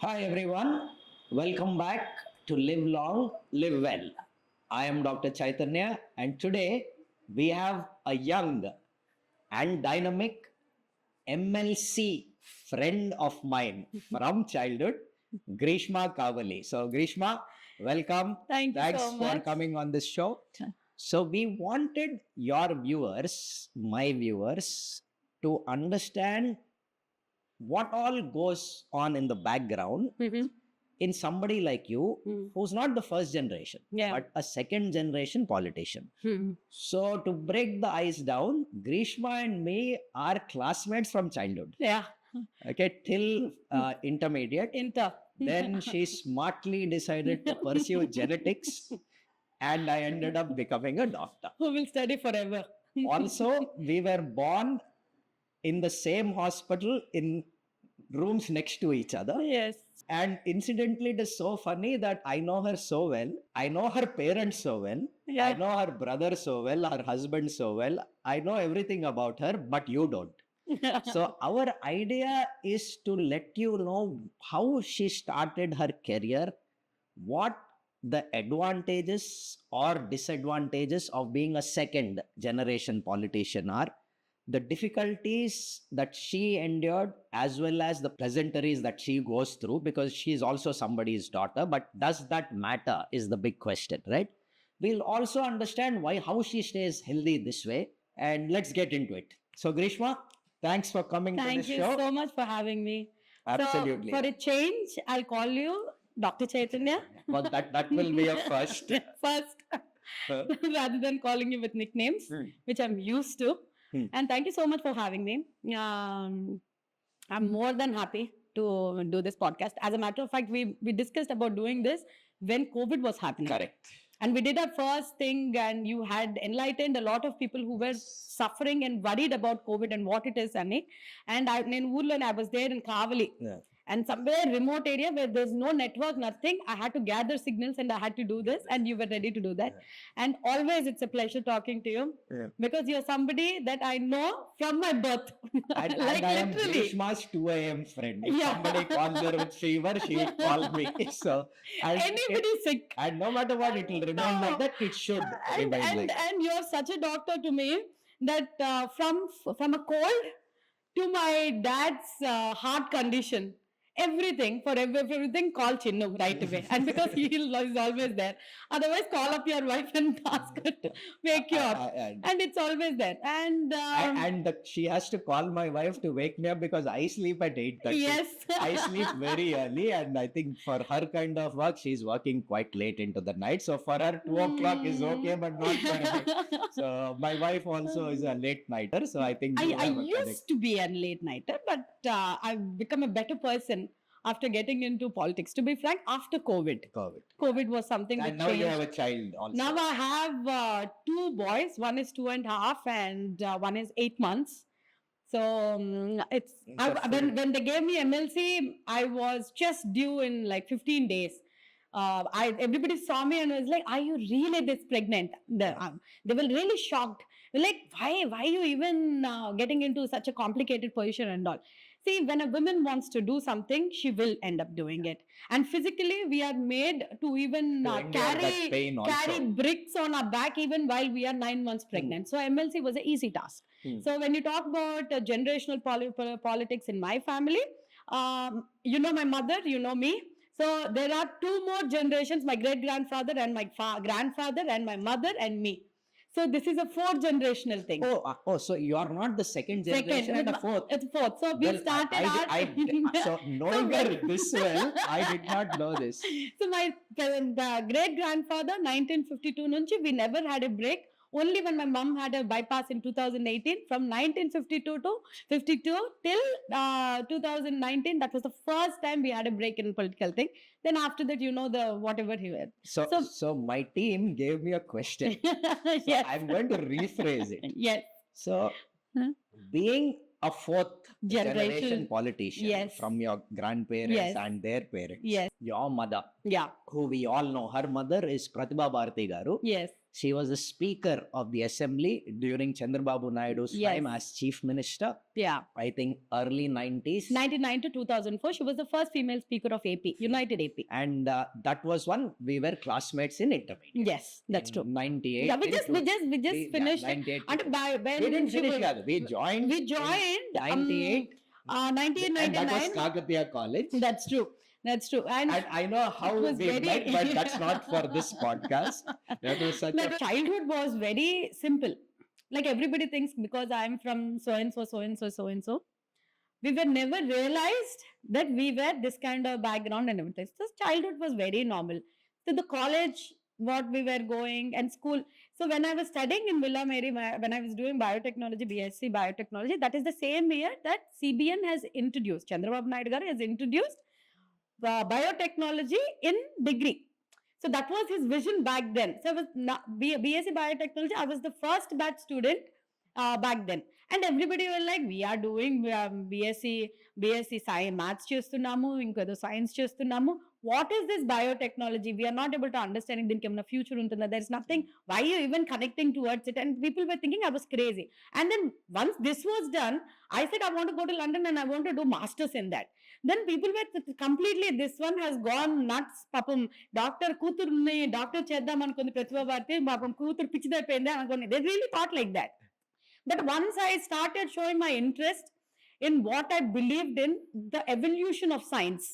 Hi everyone, welcome back to Live Long, Live Well. I am Dr. Chaitanya, and today we have a young and dynamic MLC friend of mine from childhood, Grishma Kavali. So, Grishma, welcome. Thank you Thanks so for much. coming on this show. So, we wanted your viewers, my viewers, to understand what all goes on in the background in somebody like you who's not the first generation Yeah. but a second generation politician. Hmm. So to break the ice down, Grishma and me are classmates from childhood, Yeah. okay, till intermediate. Inter. Then she smartly decided to pursue genetics, and I ended up becoming a doctor. Who will study forever? Also, we were born in the same hospital in rooms next to each other. Yes. And incidentally, it is so funny that I know her so well. I know her parents so well. Yeah. I know her brother so well, her husband so well. I know everything about her, but you don't. So, our idea is to let you know how she started her career, what the advantages or disadvantages of being a second generation politician are, the difficulties that she endured, as well as the pleasantries that she goes through, because she is also somebody's daughter. But does that matter is the big question, right? We'll also understand how she stays healthy this way, and let's get into it. So, Grishma, thanks for coming to Thank this you show. so much for having me. Absolutely. So, for a change, I'll call you Dr. Chaitanya. Well, that will be a first. First, rather than calling you with nicknames, which I'm used to. And thank you so much for having me. I'm more than happy to do this podcast. As a matter of fact, we discussed about doing this when COVID was happening. Correct. And we did our first thing, and you had enlightened a lot of people who were suffering and worried about COVID and what it is, Annie. And in Woodland, I was there in Kavali. Yeah. And somewhere remote area where there's no network, nothing, I had to gather signals and I had to do this, and you were ready to do that. And always it's a pleasure talking to you because you're somebody that I know from my birth. And like I am literally. Grishma's 2 a.m. friend. If Yeah. somebody calls her with fever, she will call me. So, and Anybody sick. and no matter what, it will remain like that. It should remain like that. And you're such a doctor to me that from a cold to my dad's heart condition, everything for everything, call Chinnu right away. And because he is always there. Otherwise, call up your wife and ask her to wake you up. And it's always there. And She has to call my wife to wake me up because I sleep at 8:30. Yes. I sleep very early, and I think for her kind of work, she's working quite late into the night. So for her, 2 o'clock is okay, but not for me. So my wife also is a late nighter. So I think I used to be a late nighter, but I've become a better person after getting into politics. To be frank, after COVID. COVID was something that And now changed. you have a child also. Now I have 2 boys. One is 2.5 and one is 8 months. So when they gave me MLC, I was just due in like 15 days. Everybody saw me and was like, "Are you really this pregnant?" They were really shocked. They're like, "Why are you even getting into such a complicated position and all?" See, when a woman wants to do something, she will end up doing it. And physically, we are made to even To endure that pain also. carry bricks on our back even while we are 9 months pregnant. So MLC was an easy task. So when you talk about generational politics in my family, you know my mother, you know me. So there are 2 more generations: my great grandfather and my grandfather and my mother and me. So this is a 4-generational thing. So you are not the second generation and the fourth. It's 4th. So we started So knowing her this well, I did not know this. So my great grandfather, 1952 nunchi, we never had a break. Only when my mom had a bypass in 2018, from 1952 to 52 till 2019, that was the first time we had a break in political thing. Then after that, the whatever he had. So my team gave me a question. Yes. I'm going to rephrase it. Yes. So being a 4th generation politician, Yes. from your grandparents Yes. and their parents, Yes. your mother, Yeah. who we all know, her mother is Pratibha Bharati Garu. Yes. She was a speaker of the assembly during Chandrababu Naidu's time Yes. as chief minister. Yeah. I think early 90s. 99 to 2004, she was the first female speaker of AP, United AP. And that was one, we were classmates in intermediate. Yes, that's In true. 98. Yeah, we just finished. 98. And when We didn't she finish, was- Gadu. We joined. we joined 98. 1999. And that was Kakatiya College. That's true. That's true. And And I know how it was we very- met, but that's not for this podcast. That was such my a childhood was very simple. Like everybody thinks because I'm from so and so, so and so, so and so. We were never realized that we were this kind of background and everything. So childhood was very normal. So the college, what we were going, and school. So when I was studying in Villa Mary, when I was doing biotechnology, BSc biotechnology, that is the same year that CBN has introduced, Chandrababu Naidu garu has introduced biotechnology in degree. So that was his vision back then. So I was BSc biotechnology. I was the first batch student back then, and everybody were like, "We are doing BSc science, maths చేస్తున్నాము, ఇంకేదో science చేస్తున్నాము. What is this biotechnology? We are not able to understand it. దీనికి ఏమైనా future ఉంటుందా? There is nothing. Why are you even connecting towards it?" And people were thinking I was crazy. And then once this was done, I said I want to go to London and I want to do masters in that. Then people were completely, this one has gone nuts. Papam doctor కూతురుని doctor చేద్దాం అనుకుంది ప్రతిభా భారతి, పాపం కూతురు పిచ్చిదైపోయింది అనుకోండి. They really thought like that. But once I started showing my interest in what I believed in, the evolution of science,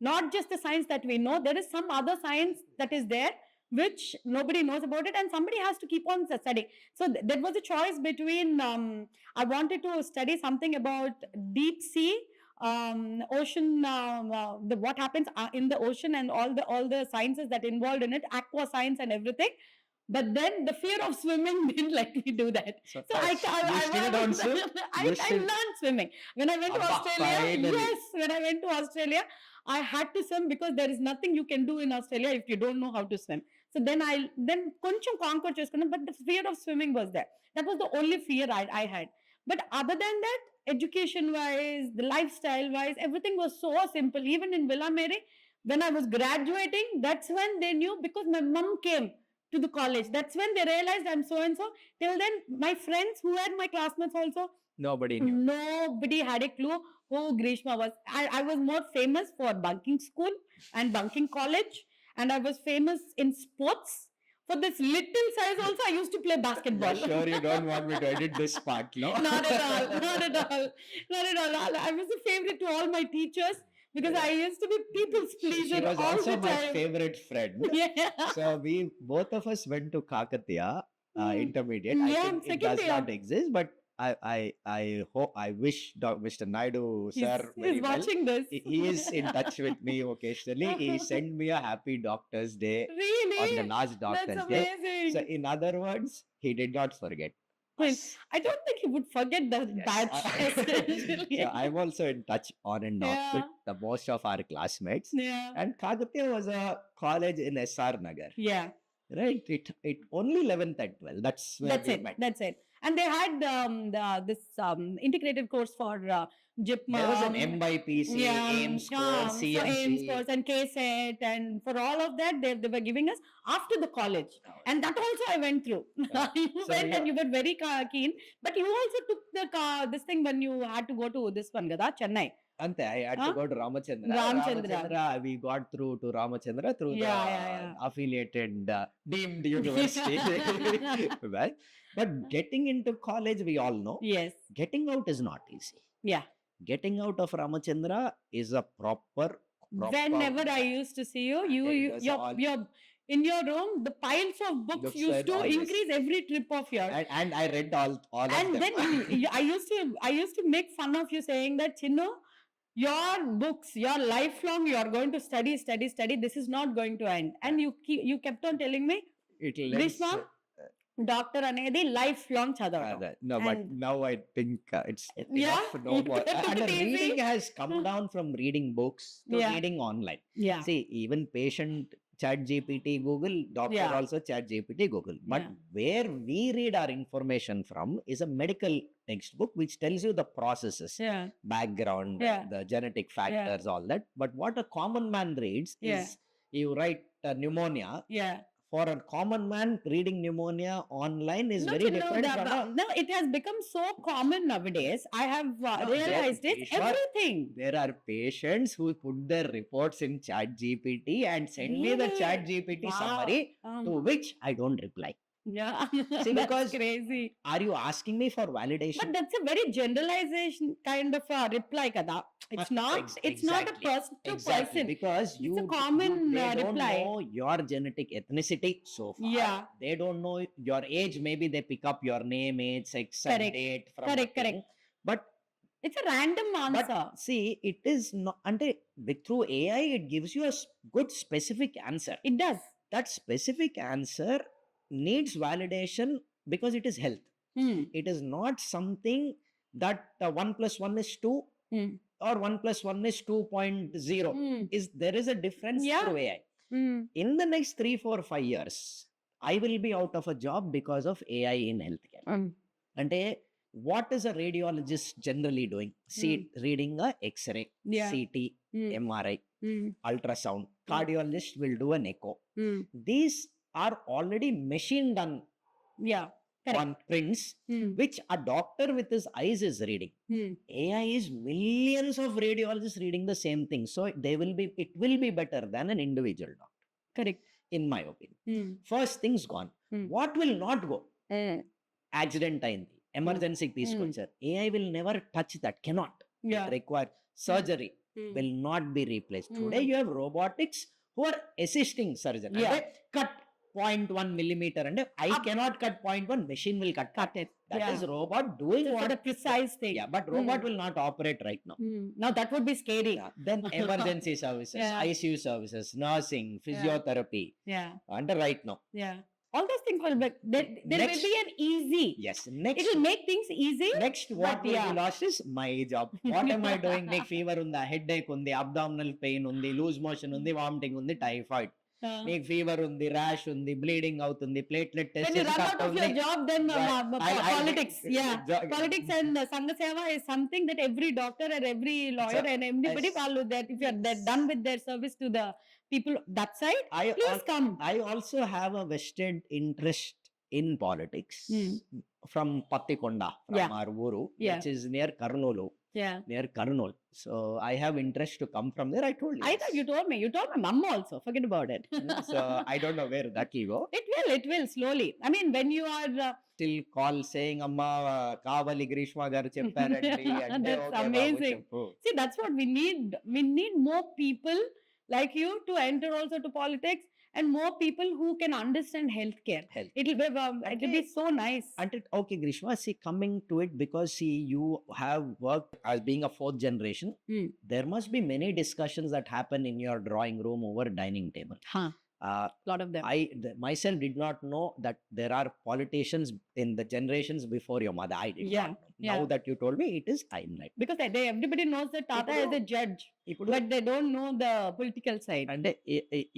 not just the science that we know, there is some other science that is there which nobody knows about it, and somebody has to keep on studying. So there was a choice between I wanted to study something about deep sea, ocean, what happens in the ocean, and all the sciences that involved in it, aqua science and everything. But then the fear of swimming didn't let me do that. So So I you still don't swim? I You still- learned swimming when I went to Abba, Australia. finally. Yes, when I went to Australia, I had to swim because there is nothing you can do in Australia if you don't know how to swim. So then koncham conquer cheskunnam, but the fear of swimming was there. That was the only fear I had. But other than that, education wise, the lifestyle wise, everything was so simple. Even in Villa Mary, when I was graduating, that's when they knew, because my mum came to the college. That's when they realized I'm so and so. Till then, my friends who were my classmates also, nobody knew. nobody had a clue who Grishma was. I was more famous for bunking school and bunking college, and I was famous in sports. For this little size also, I used to play basketball. You're sure you don't want me to edit this part, no? Not at all. Not at all. Not at all. I was a favorite to all my teachers because I used to be people's pleaser She was all also the my time. favorite friend. Yeah. So we both of us went to Kakatiya intermediate. I Yeah, think it second does year. not exist, but I hope, I wish Mr. Naidu sir very He's well. watching this. He is in touch with me occasionally. He sent me a happy Doctor's Day Really? on the last Doctor's That's Day. amazing. So in other words, he did not forget. Well, I don't think he would forget the Yes. batch. essentially. So I'm also in touch on and off with Yeah. the most of our classmates. Yeah. And Kakatiya was a college in SR Nagar, Yeah. right? It only 11th and 12th. That's where That's we it. met. That's it. And they had this integrated course for JIPMA. There was an MYPC, AIMS course, so CMC. AIMS course and KSET, and for all of that, they were giving us after the college. And that also I went through. Yeah. You So went yeah. and you were very keen. But you also took the this thing when you had to go to this one, Gada, Chennai. Ante, I had to Huh? go to Ramachandra. Ramachandra. We got through to Ramachandra through the Yeah. affiliated deemed university. Well, but getting into college, we all know, Yes. getting out is not easy. Yeah. Getting out of Ramachandra is a proper. Whenever I used to see you, It was all- your in your room, the piles of books Books used were to always- increase every trip of yours. And I read all of And them. then I used to make fun of you saying that, Chinnu, your books, your lifelong, you are going to study. This is not going to end. And you kept on telling me, It'll Grishma, doctor anedi lifelong chadavadam. no, but And- now I think it's Yeah? enough, no more. Took And it easy. reading has come down from reading books to Yeah. reading online. Yeah. See, even patient chat GPT Google, doctor Yeah. also chat GPT Google. But Yeah. where we read our information from is a medical textbook which tells you the processes, Yeah. background, Yeah. the genetic factors, all that. But what a common man reads Yeah. is you write pneumonia, Yeah. for a common man, reading pneumonia online is No, very you know, different from a... no, it has become so common nowadays. I have No, realized it. Vishwa, Everything. there are patients who put their reports in chat GPT and send me the Really? chat GPT Wow. summary, to which I don't reply. Yeah, See, that's because crazy. are you asking me for validation? But that's a very generalization kind of a reply, kada. It's not. It's not a Exactly. person to Exactly, person. because It's a common, they don't reply. know your genetic ethnicity so far. Yeah. They don't know your age. Maybe they pick up your name, age, sex, and Correct. date from Correct, the thing. But It's a random answer. see, it is not. Through AI, it gives you a good specific answer. It does. That specific answer needs validation because it is health. Hmm. It is not something that 1 plus 1 is 2 Hmm. or 1 plus 1 is 2.0. Hmm. There is a difference Yeah. through AI. Hmm. In the next 3, 4, 5 years, I will be out of a job because of AI in healthcare. And what is a radiologist generally doing? Reading a X-ray, Yeah. CT, Hmm. MRI, Hmm. ultrasound. Cardiologist will do an echo. Hmm. These are already machine done Yeah. Correct. on prints, Hmm. which a doctor with his eyes is reading. Hmm. AI is millions of radiologists reading the same thing. So it will be better than an individual doctor, Correct. in my opinion. Hmm. First thing's gone. Hmm. What will not go? Eh. Accident అయింది, ఎమర్జెన్సీకి తీసుకొచ్చారు. AI will never touch that, cannot. Yeah. It require surgery, Hmm. will not be replaced. Hmm. Today you have robotics who are assisting surgeon. Yeah. అంటే cut 0.1 millimeter, and I cannot cut 0.1, machine will cut. Cut it. That Yeah. is robot doing So what for a precise thing. Yeah, but robot will not operate right now. Now that would be scary. Yeah. Then emergency services, Yeah. ICU services, nursing, physiotherapy, Yeah. and right now. Yeah. All those things will be, there will Next- be an easy. Yes. It Next, will make things easy. next what but will yeah. be lost is my job. What am I doing? Make fever unda, headache undi, abdominal pain undi, loose motion undi, vomiting undi, typhoid. Make fever undi, rash undi, bleeding outundi, platelet test When you run out of your job, then Right. politics. Yeah. Politics and Sangha Seva is something that every doctor and every lawyer and everybody follow that. If they're done with their service to the people that side, please come. I also have a vested interest in politics from Pattikonda, from Yeah. our uru, Yeah. which is near Karnoolu. Yeah. Near Karnool. So I have interest to come from there. I told you. I thought you told me. You told my mom also. Forget about it. So I don't know where that will go. It will slowly. I mean, when you are Still call saying, Amma, Kavali Grishma garu chepparanడి అంటే That's okay, babu, amazing. చెప్పు. see, that's what we need. We need more people like you to enter also to politics, and more people who can understand healthcare. Health. It'll be so nice. And okay, Grishma, see, coming to it, because see, you have worked as being a 4th generation, there must be many discussions that happen in your drawing room over dining table. Huh. Lot of them. I myself did not know that there are politicians in the generations before your mother. I did Yeah, not know. yeah. Now that you told me, it is hindsight. Because everybody knows that Tata is a judge, ఇప్పుడు but they don't know the political side. అంటే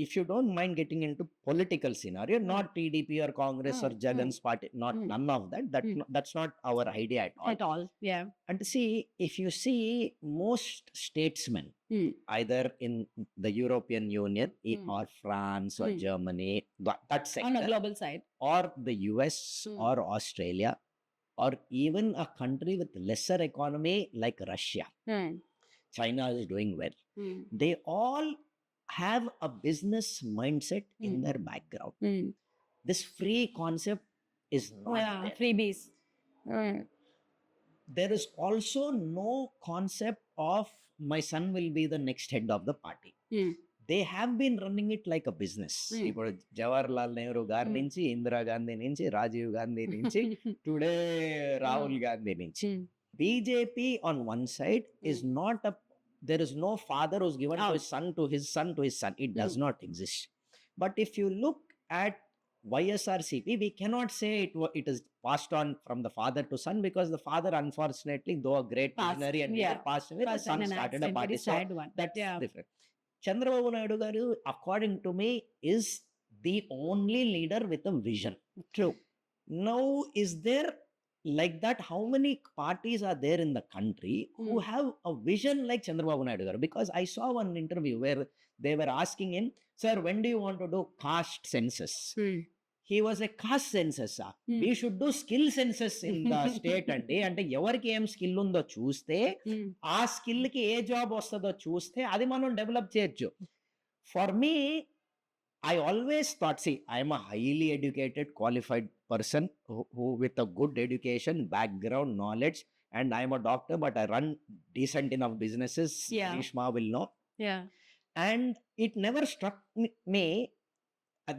if you don't mind getting into political scenario, not TDP or Congress or Jagan's party, not none of that. That's not our idea at all. At all. Yeah. And see, if you see most statesmen, either in the European Union or France or Germany, that On a sector, global side. or the US or Australia, or even a country with lesser economy like Russia, China is doing well. They all have a business mindset in their background. This free concept is not there. Freebies. There is also no concept of my son will be the next head of the party. They have been running it like a business. ఇప్పుడు జవహర్లాల్ నెహ్రూ గారి నుంచి, ఇందిరా గాంధీ నుంచి, రాజీవ్ గాంధీ నుంచి, today Rahul Gandhi నుంచి. BJP on one side is not a, there is no father who's given to his son, to his son, to his son. It does not exist. But if you look at YSRCP, we cannot say it is passed on from the father to son, because the father, unfortunately, though a great visionary and leader, passed away, the son started a party. So that's different. Chandrababu Naidu garu, according to me, is the only leader with a vision. True. Now, is there like that, how many parties are there in the country who have a vision like Chandrababu Naidu garu? Because I saw one interview where they were asking him, sir, when do you want to do caste census? He was a caste census. We should do skill census in the state అంటే ఎవరికి ఏం skill ఉందో చూస్తే ఆ skill కి ఏ job వస్తుందో చూస్తే అది మనం డెవలప్ చేయొచ్చు. For me, I always thought, see, I am a highly educated, qualified person who with a good education, background, knowledge, and I am a doctor, but I run decent enough businesses. Yeah. Rishma will know. Yeah. And it never struck me,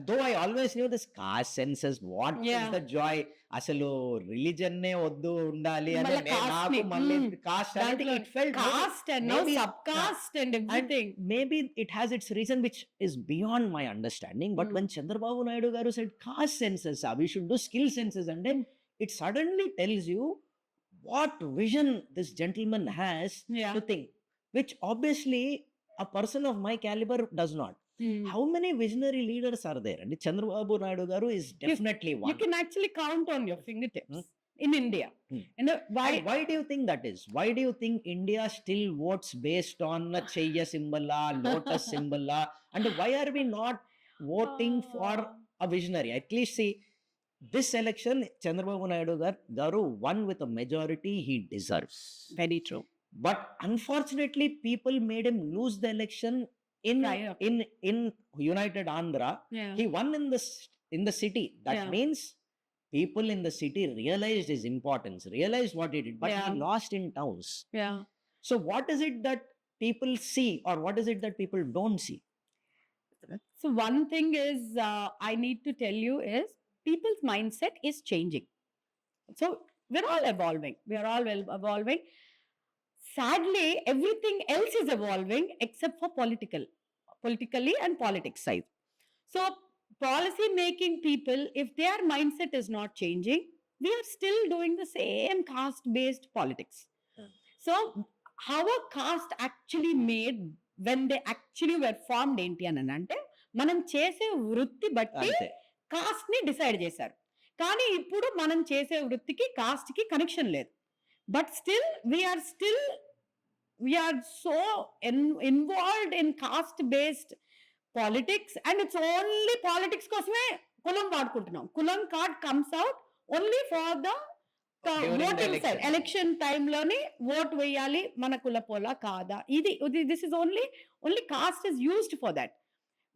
though I always knew this caste census, what is Yeah. the joy? అసలు religion నే వద్దు ఉండాలి అని మళ్ళా caste నాకు ని, మళ్ళీ cost అనేది దాంట్లో it felt caste and now maybe- subcaste and everything. maybe it has its reason which is beyond my understanding, but when Chandrababu Naidu garu said caste census, we should do skill census, and then it suddenly tells you what vision this gentleman has Yeah. to think, which obviously a person of my caliber does not. How many visionary leaders are there? And Chandrababu Naidu garu is definitely You one. can actually count on your fingertips in India. Hmm. And And why do you think that is? Why do you think India still votes based on a Chaya symbol, lotus symbol, and why are we not voting for a visionary? At least see, this election, Chandrababu Naidu garu won with a majority he deserves. Very true. But unfortunately, people made him lose the election Prior. in United Andhra. Yeah. He won in the city. That Yeah. means people in the city realized his importance, realized what he did, but Yeah. he lost in towns. Yeah. So what is it that people see, or what is it that people don't see? So one thing is I need to tell you is people's mindset is changing. So we're all evolving. We are all evolving. Sadly, everything else is evolving except for politically and politics side. So policy making people, if their mindset is not changing, we are still doing the same caste based politics. So how a caste actually made when they actually were formed ఏంటి అని అంటే మనం చేసే వృత్తి బట్టి Ante. Cost ని decide చేశారు. కానీ ఇప్పుడు మనం చేసే వృత్తికి కాస్ట్ కి కనెక్షన్ లేదు. But still we are so involved in caste based politics and it's only politics కోసమే కులం వాడుకుంటున్నాం. కులం card comes out only for the During the voting side election. Election టైంలోని ఓట్ వేయాలి మన కులపోలా కాదా, ఇది this is only caste is used for that.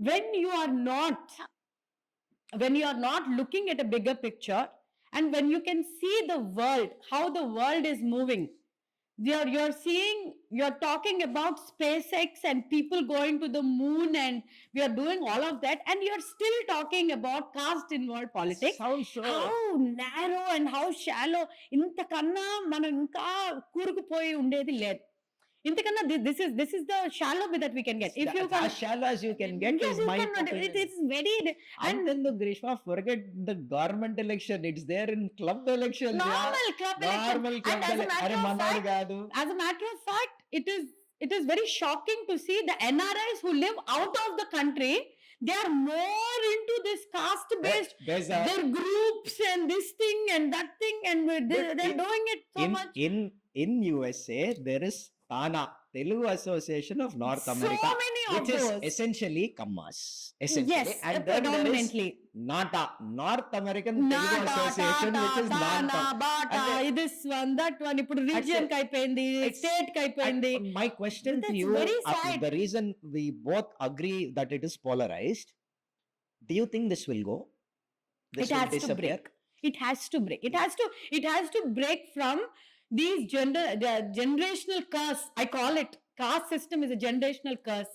when you are not looking at a bigger picture, and when you can see the world, how the world is moving, you're talking about SpaceX and people going to the moon, and we are doing all of that, and you're still talking about caste involved politics. Sounds so. How narrow and how shallow. ఇంతకన్నా మనం ఇంకా కూరుకుపోయి ఉండేది లేదు. ఇంతకన్నా this is the shallow bit that we can get. If you can, as shallow as you can get yes, is you my cannot. opinion. It is very And then the Grishma, forget the government election. It's there in club elections. normal club election. Normal club And as a matter of fact, as a matter of fact, it is very shocking to see the NRIs who live out of the country. They are more into this caste based their groups and this thing and that thing, and they're doing it so much. In USA, there is TANA, Telugu Association of North America, So many of which is those. essentially Kammas. Essentially. Yes, And then there is predominantly. NATA, North American Telugu Association, which is Tana, non. Bata, And this one, that one. ఇప్పుడు region కి అయిపోయింది, it's- state కి అయిపోయింది. My question to That's you, very sad. the reason we both agree that it is polarized, do you think this will go? This It will has to disappear? break. It has to break. It has to break from these the generational curse. I call it caste system is a generational curse.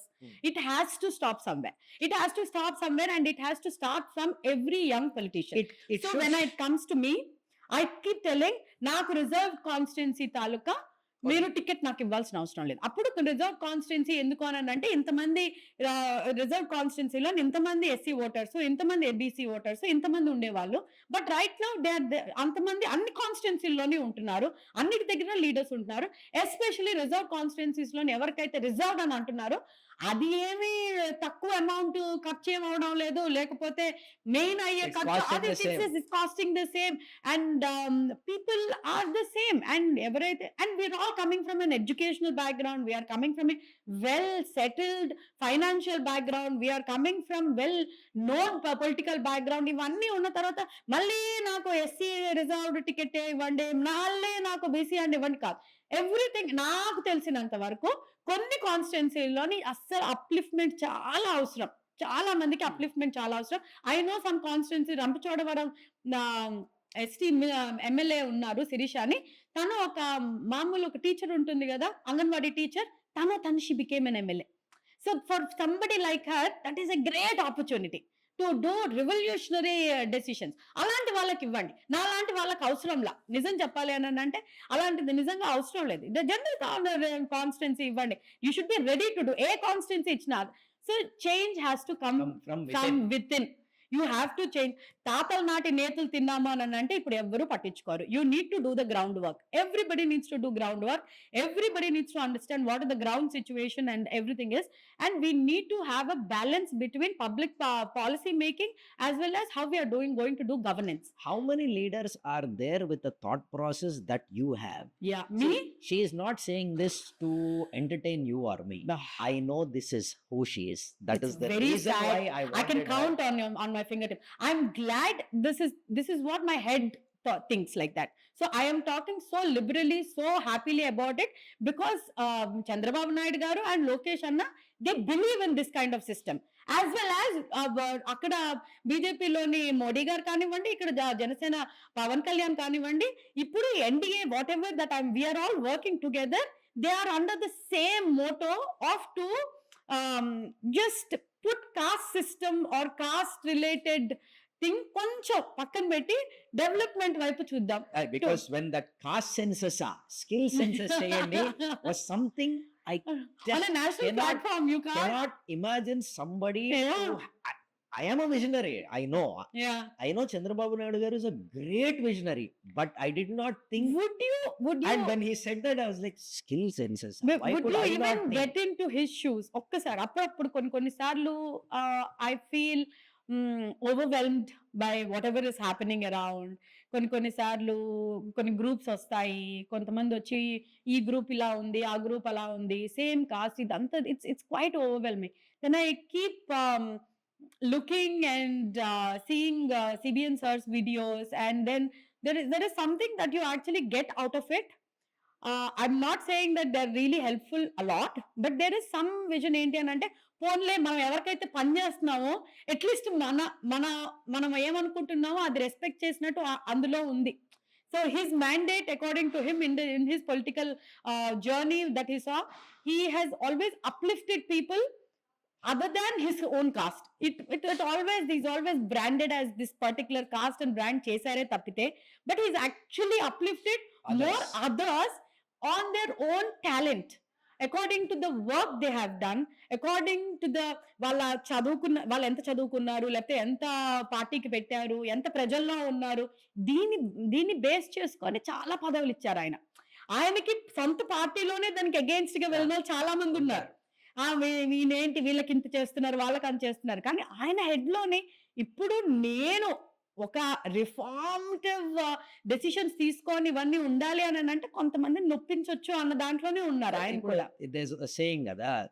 It has to stop somewhere. It has to stop somewhere, and it has to start from every young politician. It So should. when it comes to me, I keep telling, నాకు reserve constituency తాలూకా మీరు ticket నాకు ఇవ్వాల్సిన అవసరం లేదు. అప్పుడు reserve constituency ఎందుకు అని అంటే ఇంతమంది రిజర్వ్ కాన్స్టిట్యున్సీలో ఇంతమంది ఎస్సీ ఓటర్స్, ఇంతమంది బీసీ ఓటర్స్, ఇంతమంది ఉండేవాళ్ళు. బట్ రైట్ నౌ అంతమంది అన్ని కాన్స్టిట్యున్సీల్లోనే ఉంటున్నారు, అన్నిటి దగ్గర లీడర్స్ ఉంటున్నారు. ఎస్పెషల్లీ రిజర్వ్ కాన్స్టిట్యున్సీస్ లోని ఎవరికైతే రిజర్వ్డ్ అని అంటున్నారో అది ఏమి తక్కువ అమౌంట్ ఖర్చు ఏమి అవడం లేదు, లేకపోతే మెయిన్ అయ్యే It's ఖర్చు costing అది the same. Is casting the same. And people are the same. And ఎవరైతే, and we are all coming from an educational background, we are coming from a well settled financial background, we are coming from well known political background. ఇవన్నీ ఉన్న తర్వాత మళ్ళీ నాకు SC reserved ticket ఇవ్వండి, మళ్ళీ నాకు BC and ఇవ్వండి కాదు. ఎవ్రీథింగ్ నాకు తెలిసినంత వరకు కొన్ని కాన్స్టిట్యున్సీలోని అస్సలు అప్లిఫ్ట్మెంట్ చాలా అవసరం. చాలా మందికి అప్లిఫ్ట్మెంట్ చాలా అవసరం. I know some constituency Rampachodavaram ST MLA ఉన్నారు శిరీష అని. తను ఒక మామూలు ఒక టీచర్ ఉంటుంది కదా, అంగన్వాడీ టీచర్, తను she became N MLA. So for somebody like her that is a great opportunity to do revolutionary decisions. అలాంటి వాళ్ళకి ఇవ్వండి. నాలాంటి వాళ్ళకి అవసరంలా. నిజం చెప్పాలి అని అంటే అలాంటిది నిజంగా అవసరం లేదు. జనరల్ కాన్స్టిట్యున్సీ ఇవ్వండి. You should be ready to do. ఏ కాన్స్టిట్యున్సీ ఇచ్చినా. So change has to come From from within. Within. You have to change. తాతల నాటి నేతలు తిన్నామా అని అంటే ఇప్పుడు ఎవ్వరూ పట్టించుకోరు. You need to do the ground work. Everybody needs to do ground work. Everybody needs to understand what are the ground situation and everything is, and we need to have a balance between public policy making as well as how we are going to do governance. How many leaders are there with the thought process that you have? Yeah, See, me. she is not saying this to entertain you or me. No. I know this is who she is. That It's is the very reason sad. why I I can wanted her. count on my fingertip. I'm glad this is what my head thinks like that. So I am talking so liberally, so happily about it because Chandrababu Naidu garu and Lokesh Anna, they believe in this kind of system. As well as అక్కడ బీజేపీలోని మోడీ గారు కానివ్వండి, ఇక్కడ జనసేన పవన్ కళ్యాణ్ కానివ్వండి, ఇప్పుడు NDA whatever that we are all working together, they are under the same motto of to just put caste system or caste related thing కొంచెం పక్కన పెట్టి development వైపు చూద్దాం. Because when that caste census, skill census చేయండి was something I On just a national cannot- platform, you can't. cannot imagine somebody Yeah. who, I am a visionary. I know. Yeah. I know Chandrababu Naidu garu is a great visionary, but I did not think. Would you And when he said that, I was like, skill census. Why would could you I even not think? get into his shoes? ఒక్కసారి అప్పుడప్పుడు కొన్ని సార్లు I feel overwhelmed by what ever is happening around. కొన్ని సార్లు కొన్ని groups వస్తాయి, కొంతమంది వచ్చి ఈ గ్రూప్ ఇలా ఉంది, ఆ గ్రూప్ అలా ఉంది, సేమ్ కాస్ట్, ఇదంతా it's quite overwhelming. Then I keep looking and seeing CBN sir's videos, and then there is something that you actually get out of it. I'm not saying that they're really helpful a lot, but there is some vision ఏంటి అని అంటే, పోన్లే మనం ఎవరికైతే పని చేస్తున్నామో at least మనం ఏమనుకుంటున్నామో అది రెస్పెక్ట్ చేసినట్టు అందులో ఉంది. So his mandate, according to him, in his political journey that he saw, he has always uplifted people other than his own caste. It always, he's always branded as this particular caste and brand chesare tappite, but he's actually uplifted more others on their own talent, according to the work they have done, according to the వాళ్ళు ఎంత చదువుకున్నారు, లేకపోతే ఎంత పార్టీకి పెట్టారు, ఎంత ప్రజల్లో ఉన్నారు, దీన్ని బేస్ చేసుకొని చాలా పదవులు ఇచ్చారు ఆయన. ఆయనకి సొంత పార్టీలోనే దానికి అగేన్స్ట్ గా వెళ్ళిన వాళ్ళు చాలా మంది ఉన్నారు. వీనేంటి వీళ్ళకి ఇంత చేస్తున్నారు, వాళ్ళకి అంత చేస్తున్నారు, కానీ ఆయన హెడ్ లోనే ఇప్పుడు నేను ఒక రిఫార్మేటివ్ డెసిషన్స్ తీసుకొని ఇవన్నీ ఉండాలి అని అంటే కొంతమందిని నొప్పించొచ్చు అన్న దాంట్లోనే ఉన్నారు ఆయన కూడా. There's a saying that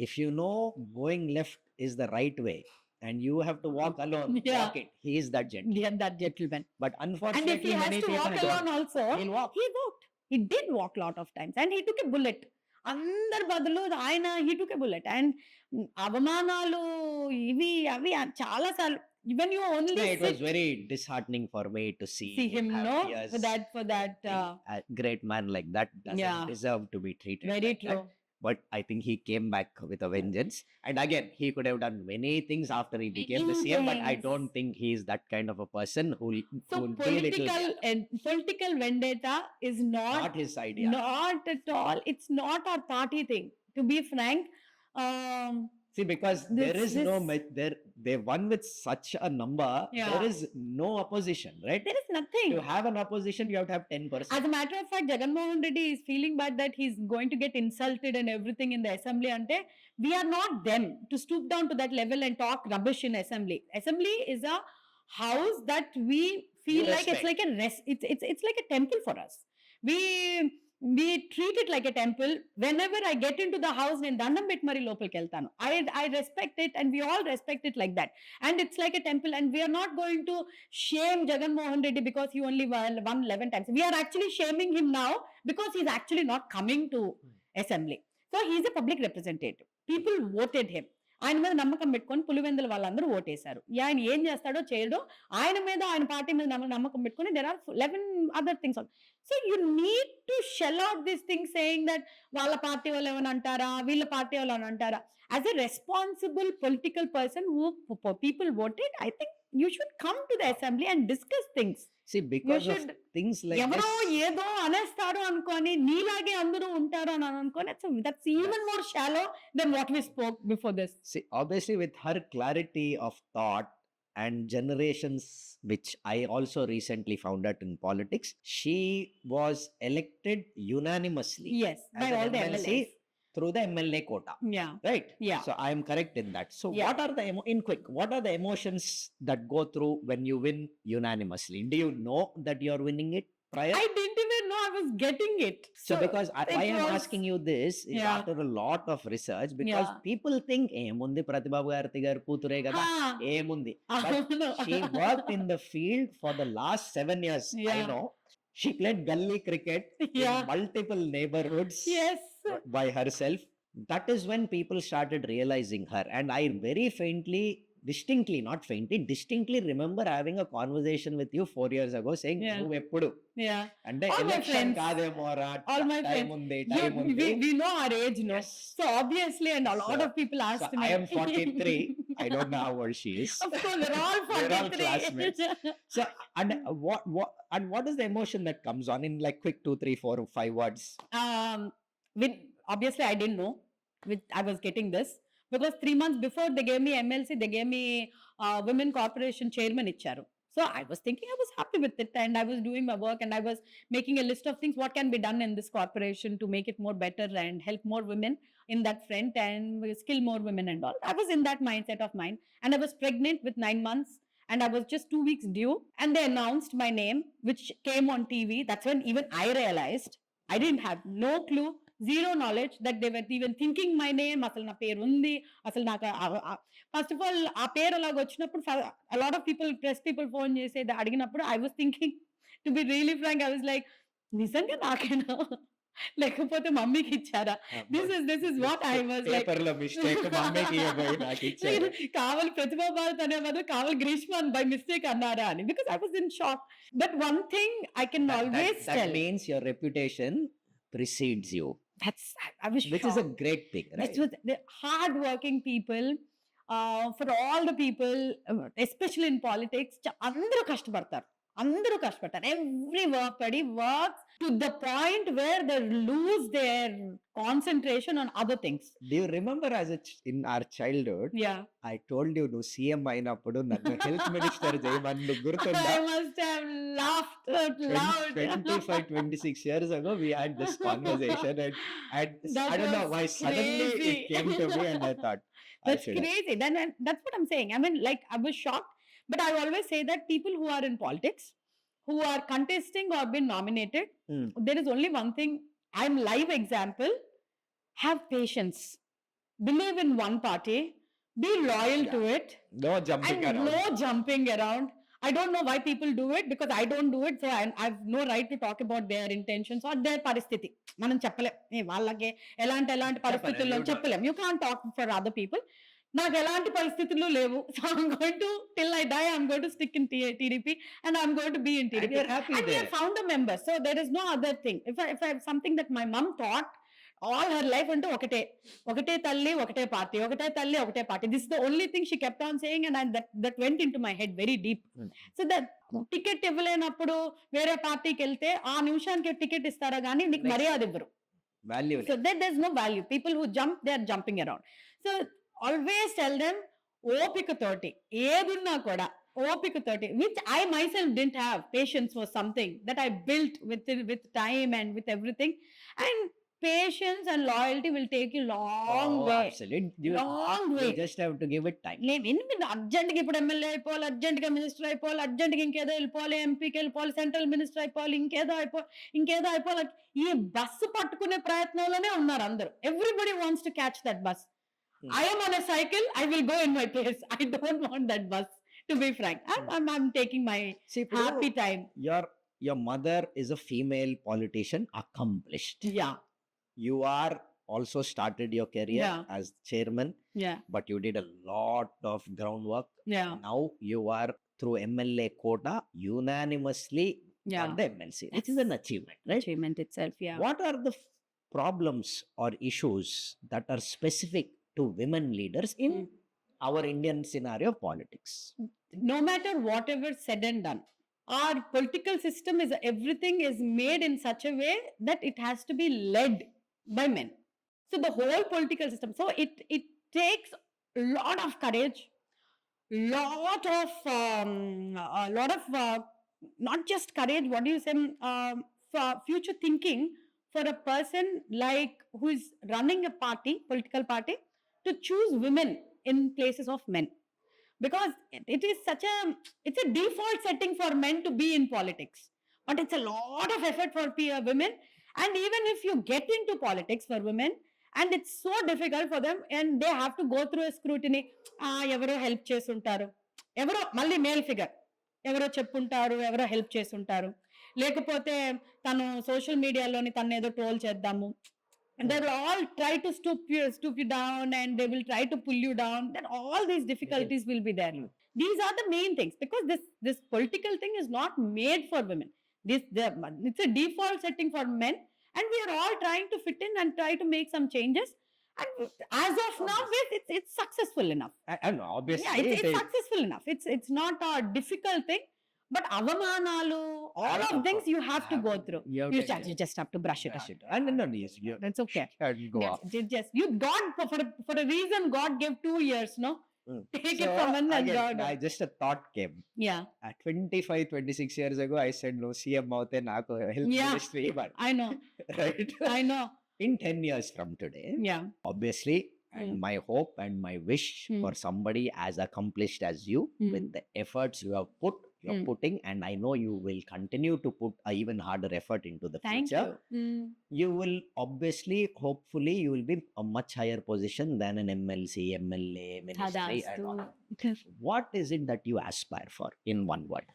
if you know going left is the right way and you have to walk alone, Yeah. walk it. He is that gentleman. That gentleman. But And if unfortunately, he has many to people walk don't. alone also, He'll walk. he walked. He did walk lot of times and he took a bullet. అందరి బదులు ఆయన he took a bullet. And అవమానాలు ఇవి అవి చాలా సార్లు, even you only No, it was sit, very disheartening for me to see him have no tears. for that A great man like that doesn't Yeah. deserve to be treated very like that. true. But I think he came back with a vengeance. And again, he could have done many things after he became the CM, but I things. don't think he is that kind of a person who So will do little. political vendetta is Not his idea. not at all. It's not our party thing, to be frank. See, because there This- is no this- they won with such a number. Yeah. There is no opposition, right? There is nothing. To have an opposition, you have to have 10%. As a matter of fact, Jagan Mohan Reddy is feeling bad that he's going to get insulted and everything in the assembly. Ante, we are not them to stoop down to that level and talk rubbish in assembly. Assembly is a house that we feel You like it's like respect. it's like a temple for us. We treat it like a temple. Whenever I get into the house, నేను దండం పెట్టి మరి లోపలికి వెళ్తాను. I respect it and we all respect it like that. And it's like a temple and we are not going to shame Jagan Mohan Reddy because he only won 11 times. We are actually shaming him now because he's actually not coming to assembly. So he's a public representative. People voted him. ఆయన మీద నమ్మకం పెట్టుకొని పులివెందుల వాళ్ళందరూ ఓటేశారు. ఆయన ఏం చేస్తాడో చేయడో ఆయన మీద ఆయన పార్టీ మీద నమ్మకం పెట్టుకొని there are 11 other things. So you need to shell out these things saying that వాళ్ళ పార్టీ వాళ్ళు ఏమైనా అంటారా, వీళ్ళ పార్టీ వాళ్ళు ఏమైనా అంటారా. As a responsible political person who people voted, I think you should come to the assembly and discuss things. See, because of should- things like ఎవరో this, ఏదో అనేస్తారు అనుకొని నీలాగే అందరూ ఉంటారు అని అనుకొని that's even more shallow than what we spoke before this. see, obviously with her clarity of thought and generations, which I also recently found out in politics, she was elected unanimously Yes, as by an all the MLC MLAs. through the MLA quota, Yeah, right? yeah. So I am correct in that. So Yeah. what are the in quick? What are the emotions that go through when you win unanimously? Do you know that you are winning it prior? I didn't even know I was getting it. So because it why I'm was- asking you this is Yeah. after a lot of research, because Yeah. people think ఏముంది ప్రతిబాబు గారి గారు కూతురే కదా Ah, ఏముంది. అవును. She worked in the field for the last 7 years. I Yeah. know. She played gully cricket Yeah. in multiple neighborhoods Yes. by herself. That is when people started realizing her. And I very distinctly, not faintly, distinctly remember having a conversation with you 4 years ago saying, Yeah. నువ్వు ఎప్పుడు Yeah. అంటే All my election friends. కాదేమోరా, All my time friends. ఉంది, You- time ఉంది. we know our age, no? Yes. So obviously, and a lot So- of people asked So me. I am 43. I don't know how old she is. Of course, we're all We're all 43. classmates. So and what is the emotion that comes on in like quick 2, 3, 4, 5 words? With obviously I didn't know I was getting this because 3 months before they gave me MLC, they gave me women corporation chairman icharu. So I was thinking I was happy with it and I was doing my work and I was making a list of things what can be done in this corporation to make it more better and help more women in that front and skill more women and all. I was in that mindset of mine and I was pregnant with 9 months and I was just 2 weeks due and they announced my name which came on TV. That's when even I realized I didn't have no clue, zero knowledge that they were even thinking my name. అసలు నా పేరు ఉంది అసలు నాకు first of all ఆ పేరు అలాగ వచ్చినప్పుడు a lot of people press people phone చేసి అడిగినప్పుడు I was thinking, to be really frank, I was like నిజంగా నాకేనా లేకపోతే మమ్మీకి ఇచ్చారా? This is what I was like. Paper లో mistake, మమ్మీకి ఇవ్వబోయి నాకు ఇచ్చారు. కావాలి ప్రతిభా భారత్ అనే బదులు కావాలి గ్రీష్మాన్ బై మిస్టేక్ అన్నారా అని, because I was in shock. But one thing I can always That tell, means your reputation precedes you, I was which is a shocked. great thing, right? This was the hard-working people, for all the people, especially in politics, అందరూ కష్టపడతారు. Everybody works to the point where they lose their concentration on other things. Do you remember in our childhood, Yeah. I told you నువ్వు CM అయినప్పుడు నన్ను health minister చేయమని నువ్వు గుర్తుందా? I must have laughed out loud. 25, 26 years ago, we had this conversation and That I don't know was why suddenly crazy. it came to me and I thought, I That's should have. crazy. That's what I'm saying. I mean, like, I was shocked. But I always say that people who are in politics, who are contesting or been nominated, Hmm. there is only one thing. I'm live example. Have patience. Believe in one party. Be loyal to it. No jumping And around. no jumping around. I don't know why people do it because I don't do it. So I've no right to talk about their intentions or their పరిస్థితి. మనం చెప్పలేం వాళ్ళకి ఎలాంటి పరిస్థితుల్లో you చెప్పలేం. You can't talk for other people. నాకు ఎలాంటి పరిస్థితులు లేవు. So I'm going to, till I die, I'm going to stick in TDP and I'm going to be in TDP. And you're happy And we there. are founder members. So there is no other thing. If I have something that my mom taught all her life అంటే ఒకటే తల్లి ఒకటే party. This is the only thing she kept on saying and that went into my head very deep. Hmm. So that ticket ఇవ్వలేనప్పుడు వేరే పార్టీకి వెళ్తే ఆ నిమిషానికి టికెట్ ఇస్తారా కానీ నీకు Next. మర్యాద ఇవ్వరు. Value. So there's no value. People who jump, they're jumping around. So always tell them, ఓపికతోటి ఏదున్నా కూడా ఓపికతోటి, which I myself didn't have. Patience was something that I built with time and with everything. And patience and loyalty will take you long way. Absolutely. Long You way. just have to give it time. నేను అర్జెంట్గా ఇప్పుడు MLA అయిపోవాలి, అర్జెంట్గా minister అయిపోవాలి, అర్జెంట్గా ఇంకేదో వెళ్ళిపోవాలి, ఎంపీకి వెళ్ళిపోవాలి, సెంట్రల్ మినిస్టర్ అయిపోవాలి, ఇంకేదో అయిపోవాలి. ఈ బస్సు పట్టుకునే ప్రయత్నంలోనే ఉన్నారు అందరూ. Everybody wants to catch that bus. I am on a cycle, I will go in my pace. I don't want that bus, to be frank. I'm taking my See, happy time. your mother is a female politician, accomplished. Yeah, You are also started your career Yeah. as chairman, yeah, but you did a lot of groundwork. yeah, Now you are through MLA quota unanimously yeah. got the MLC, which is an achievement, right? Achievement itself, yeah. What are the problems or issues that are specific to women leaders in Mm. our Indian scenario of politics? No matter whatever said and done, our political system is, everything is made in such a way that it has to be led by men. So the whole political system, so it takes a lot of courage, a lot of not just courage, what do you say, for future thinking for a person like who is running a party, political party, to choose women in places of men, because it is it's a default setting for men to be in politics, but it's a lot of effort for women. And even if you get into politics for women, and it's so difficult for them, and they have to go through a scrutiny. ఎవరో help చేస్తుంటారు, ఎవరో మళ్ళీ male figure ఎవరో చెప్పుంటారు, ఎవరో help చేస్తుంటారు, లేకపోతే తను సోషల్ మీడియాలోని తను ఏదో ట్రోల్ చేద్దాము. And they will all try to stoop you down, and they will try to pull you down. Then all these difficulties will be there. These are the main things, because this political thing is not made for women. It's a default setting for men, and we are all trying to fit in and try to make some changes. And as of now, it's successful enough. And obviously, Yeah, it's successful enough. It's not a difficult thing. But avamanalu, all of things you have to go through. You just have to brush it off. And no, yes, That's okay. go Yeah, off. you God for a reason God gave 2 years, no? Take it So, from one and again, God. just a thought came. Yeah, At 26 years ago, I said, no, CM aute naku help Yeah. ministry, but I know, right? I know. In 10 years from today, Yeah, obviously, and my hope and my wish Mm. for somebody as accomplished as you, Mm. with the efforts you have put, you're putting, and I know you will continue to put a even harder effort into the thank future. you. You will obviously, hopefully, you will be a much higher position than an MLC, MLA, ministry. And all. What is it that you aspire for in one word?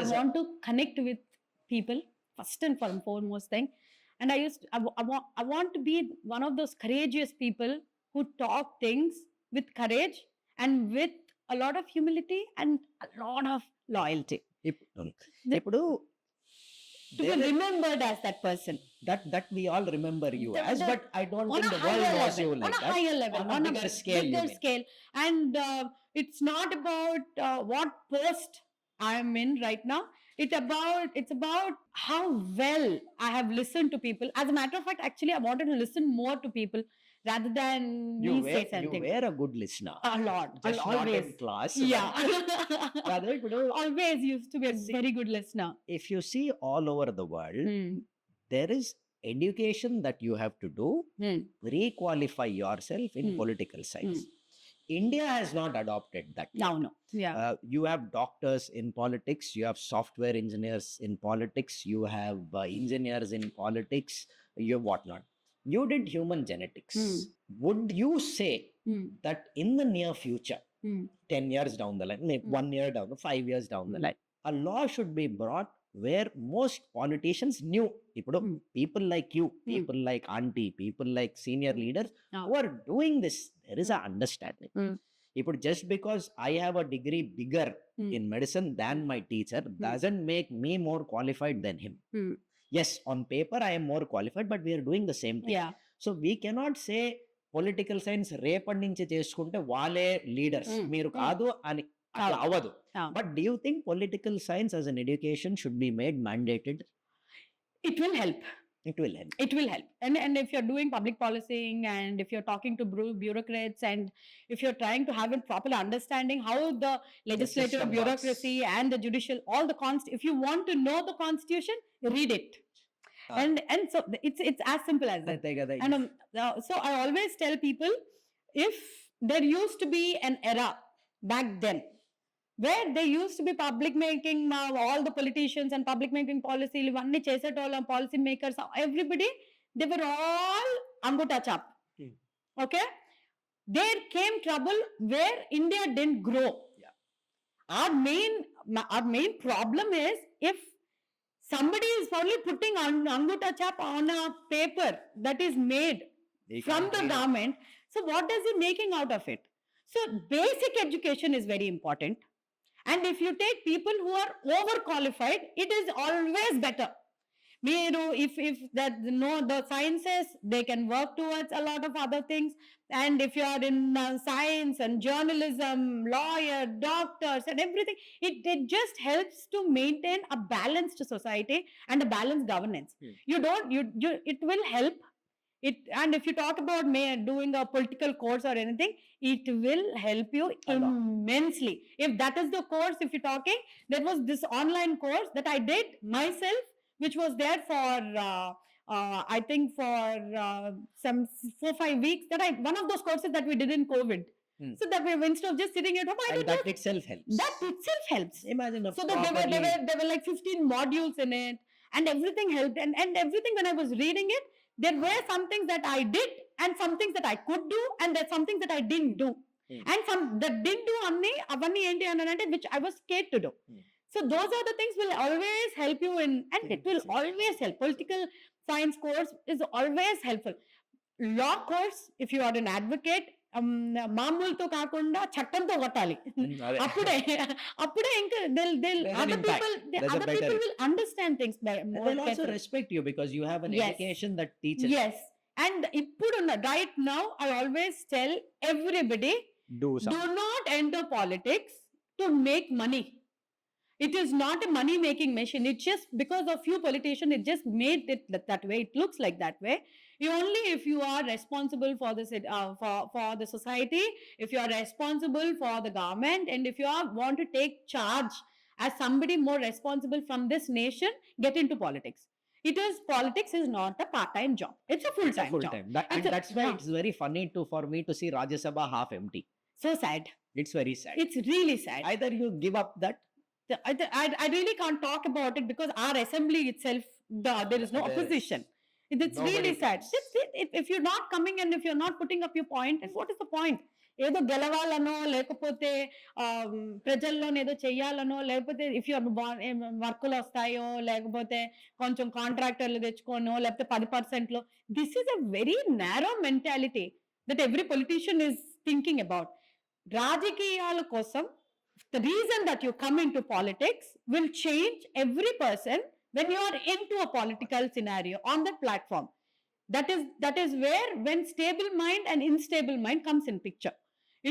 I want to connect with people, first and foremost thing. And I want to be one of those courageous people who talk things with courage and with a lot of humility and a lot of loyalty. ఇప్పుడు To be remembered as that person. that we all remember you as, but I don't On think a the world higher knows level, you on like a that. higher level, On a bigger scale, you mean. scale. And it's not about what post I'm in right now. It's about how well I have listened to people. As a matter of fact, actually, I wanted to listen more to people rather than You me say were something. a good listener. A lot. Just not Always. in class. Yeah. Rather, ఇప్పుడు Always used to be a very good listener. if you see all over the world, there is education that you have to do, re-qualify yourself in political science. India has not adopted that. No. Yeah. You have doctors in politics, you have software engineers in politics, you have engineers in politics, you have whatnot. You did human genetics. Would you say that in the near future, 10 years down the line, maybe 1 year down, 5 years down the line, a law should be brought where most politicians knew, people like you, people like auntie, people like senior leaders who are doing this, there is an understanding. Just because I have a degree bigger in medicine than my teacher doesn't make me more qualified than him. Yes, on paper I am more qualified, but we are doing the same thing. Yeah. So we cannot say political science రేపటి నుంచి చేసుకుంటే వాళ్ళే leaders, మీరు కాదు అని అట్లా అవ్వదు. But do you think political science as an education should be made mandated? It will help. It will help. It will help. And if you're doing public policing, and if you're talking to bureaucrats, and if you're trying to have a proper understanding how the legislative system bureaucracy and the judicial, all the if you want to know the constitution, read it. Ah. And so it's as simple as that. అంతే కదా. And so I always tell people, if there used to be an era back then where they used to be public making, all the politicians and public making policy, ఇవన్నీ చేసేటోళ్ళ policy makers, everybody, they were all anguta chap. Hmm. Okay, there came trouble where India didn't grow. Yeah. Our main problem is, if somebody is only putting anguta chap on a paper that is made They from can't the read. government, so what is he making out of it? So basic education is very important. And if you take people who are overqualified, it is always better. If that know the sciences, they can work towards a lot of other things. And if you are in science and journalism, lawyer, doctors, and everything, it just helps to maintain a balanced society and a balanced governance. Hmm. It will help. And if you talk about doing a political course or anything, it will help you A lot. immensely. If that is the course, if you're talking, there was this online course that I did myself, which was there for I think for some 4-5 weeks. One of those courses that we did in COVID. Hmm. So that we, instead of just sitting at home, I And did that that. itself helps. That itself helps. Imagine a So that properly. there were like 15 modules in it, and everything helped. And everything, when I was reading it, there were some things that I did, and some things that I could do, and there's some things that I didn't do. Hmm. And some that didn't do avanni enti anante, which I was scared to do. Hmm. So those are the things will always help you in, and it will always help. Political science course is always helpful. Law course, if you are an advocate, మామూలుతో కాకుండా చట్టంతో కొట్టాలి. అదే. అప్పుడే ఇంకా There's an other impact. people There's a other better- people will understand things And more they'll also carefully. respect you because you have an Yes. education that teaches. Yes. And right now, I always tell everybody, Do do something. not enter politics to make money. It is not a money making machine. It's just because of few politicians, it just made it that way. It looks like that way. Only if you are responsible for the society, if you are responsible for the government, and if you want to take charge as somebody more responsible from this nation, get into politics. Politics is not a part-time job. It's a full-time Full job. time. And It's a- that's why yeah. it's very funny for me to see Rajya Sabha half empty. So sad. It's very sad. It's really sad. Either you give up that. I really can't talk about it because our assembly itself, there is no There is. opposition. It's Nobody really sad. comes. If you're not coming and if you're not putting up your point, then what is the point? ఏదో గెలవాలనో లేకపోతే ప్రజల్లో ఏదో చెయ్యాలనో లేకపోతే if you're వర్కులు వస్తాయో లేకపోతే కొంచెం కాంట్రాక్టర్లు తెచ్చుకోనో లేకపోతే 10%లో this is a very narrow mentality that every politician is thinking about. రాజకీయాల కోసం the reason that you come into politics will change every person when you are into a political scenario on that platform. That is where when stable mind and unstable mind comes in picture.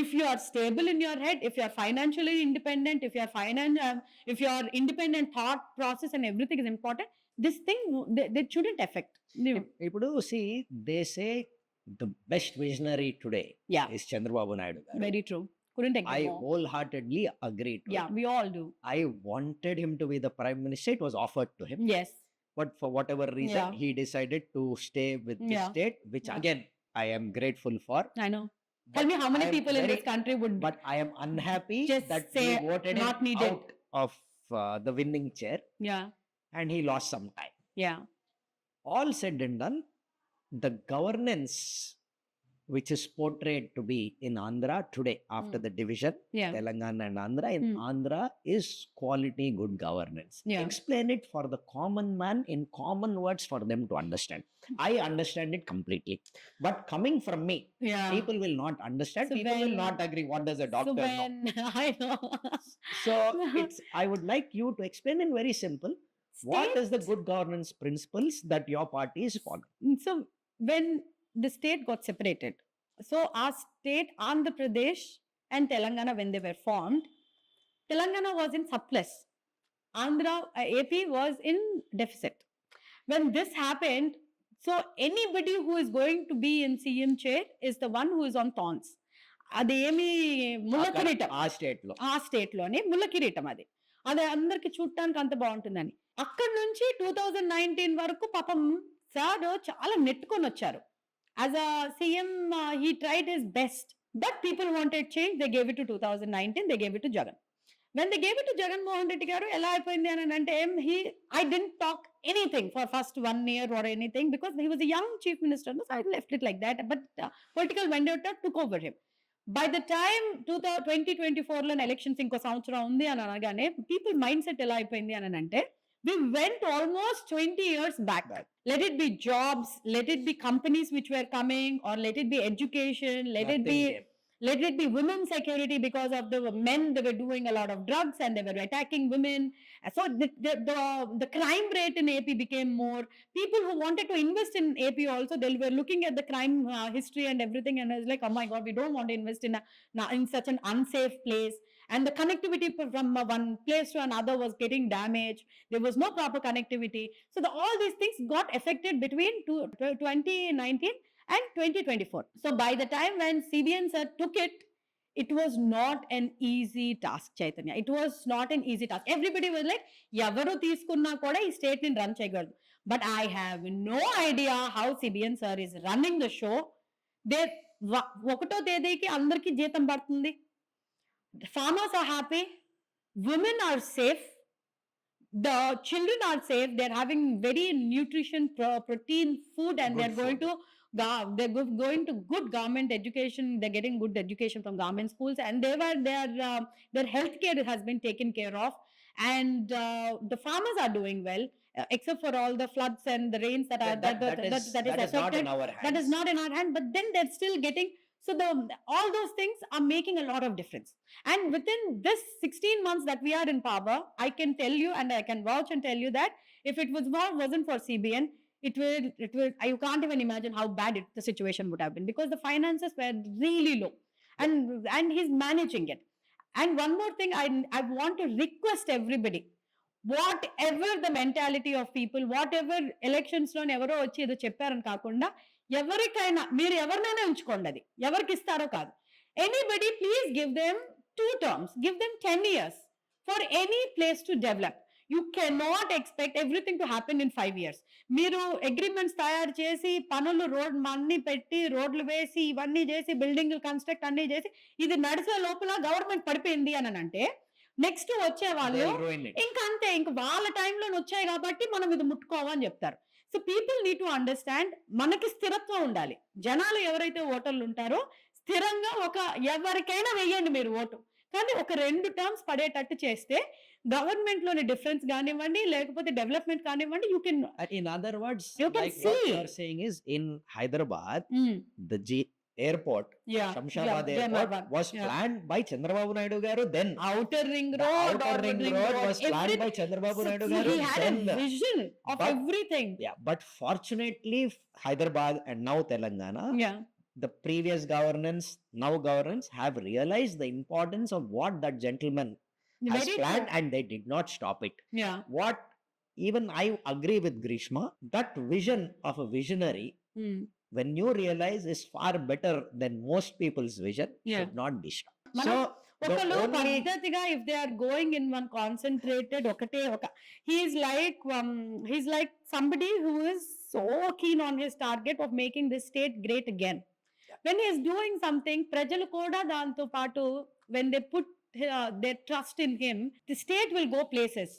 If you are stable in your head, if you are financially independent, if your independent thought process and everything is important, this thing they shouldn't affect you. Ipudu see, they say the best visionary today Yeah, is Chandrababu Naidu garu. very true. Couldn't agree I more. wholeheartedly agree to Yeah, it. we all do. I wanted him to be the prime minister. It was offered to him. Yes. But for whatever reason, Yeah. he decided to stay with the Yeah. state, which Yeah. again, I am grateful for. I know. Tell me how many I am people in very- this country would But I am unhappy Just that say we voted him not needed. out of the winning chair Yeah, and he lost some time. yeah. All said and done, the governance which is portrayed to be in Andhra today after Mm. the division, Yeah. Telangana and Andhra, in Mm. Andhra is quality good governance. Yeah. Explain it for the common man in common words for them to understand. I understand it completely. But coming from me, Yeah. people will not understand. So People will when- not agree. What does a So doctor know? when I know. So I would like you to explain in very simple. What is the State- good governance principles that your party is following? So when the state got separated, so our state, Andhra Pradesh and Telangana, when they were formed, Telangana was in surplus. AP was in deficit. when this happened, so anybody who is going to be in CM chair is the one who is on thorns. అదేమి ముళ్ళ కిరీటం ఆ state లో ఆ state లోనే ముళ్ళ కిరీటం అది అది అందరికి చూడటానికి అంత బాగుంటుందని అక్కడ నుంచి 2019 వరకు పాపం సార్ చాలా నెట్టుకొని వచ్చారు as a CM he tried his best but people wanted change they gave it to 2019 they gave it to Jagan when they gave it to Jaganmohan Reddy గారు ఎలా అయిపోయింది అని అంటే I didn't talk anything for first 1 year or anything because he was a young chief minister, so I left it like that, but political vendetta took over him. By the time 2024 లో elections ఇంకో సంవత్సరం ఉంది అని అనగానే people mind set ఎలా అయిపోయింది అని అంటే we went almost 20 years back. Let it be jobs, let it be companies which were coming, or let it be education, let it be women's security because of the men, they were doing a lot of drugs and they were attacking women. So the crime rate in AP became more. People who wanted to invest in AP also, they were looking at the crime history and everything, and I was like, oh my God, we don't want to invest in such an unsafe place. And the connectivity from one place to another was getting damaged. There was no proper connectivity. So all these things got affected between 2019 and 2024. So by the time when CBN sir took it, it was not an easy task, Chaitanya. It was not an easy task. Everybody was like, ఎవరు తీసుకున్నా కూడా ఈ state ని run చేయగలరు. But I have no idea how CBN sir is running the show. They 1వ తేదీకి అందరికీ జీతం పడుతుంది. Farmers are happy. Women are safe. The children are safe. They're having very nutrition, protein food, and Good they're going food. to going to good government education. They're getting good education from government schools, and their healthcare has been taken care of, and the farmers are doing well, except for all the floods and the rains that is that is not affected. in our hands. That is not in our hand, but then they're still getting. So all those things are making a lot of difference. And within this 16 months that we are in power, I can tell you, and I can vouch and tell you that if it wasn't for CBN, it will you can't even imagine how bad the situation would have been, because the finances were really low, and he's managing it. And one more thing, I want to request everybody, whatever the mentality of people, whatever elections లో ఎవరో వచ్చి ఏదో చెప్పారని కాకుండా ఎవరికైనా మీరు ఎవరినైనా ఉంచుకోండి, అది ఎవరికి ఇస్తారో కాదు. Anybody please give them 2 terms, give them 10 years for any place to develop. You cannot expect everything to happen in 5 years. మీరు అగ్రిమెంట్స్ తయారు చేసి పనులు అన్ని పెట్టి రోడ్లు వేసి ఇవన్నీ చేసి బిల్డింగ్లు కన్స్ట్రక్ట్ అన్ని చేసి ఇది నడిచే లోపల గవర్నమెంట్ పడిపోయింది అని అంటే నెక్స్ట్ వచ్చే వాళ్ళు ఇంకా అంతే, ఇంకా వాళ్ళ టైంలో వచ్చాయి కాబట్టి మనం ఇది ముట్టుకోవని చెప్తారు. So people need to understand, మనకి స్థిరత్వం ఉండాలి. జనాలు ఎవరైతే ఓటర్లు ఉంటారో స్థిరంగా ఎవరికైనా వేయండి మీరు ఓటు, కానీ ఒక 2 టర్మ్స్ పడేటట్టు చేస్తే గవర్నమెంట్ లోని డిఫరెన్స్ కానివ్వండి లేకపోతే డెవలప్మెంట్ కానివ్వండి, you can In other words, You can like see. what you are saying is, in Hyderabad, the airport, Shamshabad airport, was planned by Chandrababu Naidu garu. Then outer ring the road, outer ring road was planned by Chandrababu Naidu garu. He had Then a vision of but- everything. yeah, but fortunately Hyderabad and now Telangana, Yeah. the previous governance, now governance, have realized the importance of what that gentleman has Very planned, true. and they did not stop it. Yeah. What even I agree with Grishma, that vision of a visionary, when you realize, is far better than most people's vision, Yeah. should not be stopped. Mana- So the ఒకళ్ళు only పద్ధతిగా if they are going in one concentrated he's like somebody who is so keen on his target of making this state great again. When he's doing something, ప్రజలు కూడా దాంతో పాటు when they put their trust in him, the state will go places.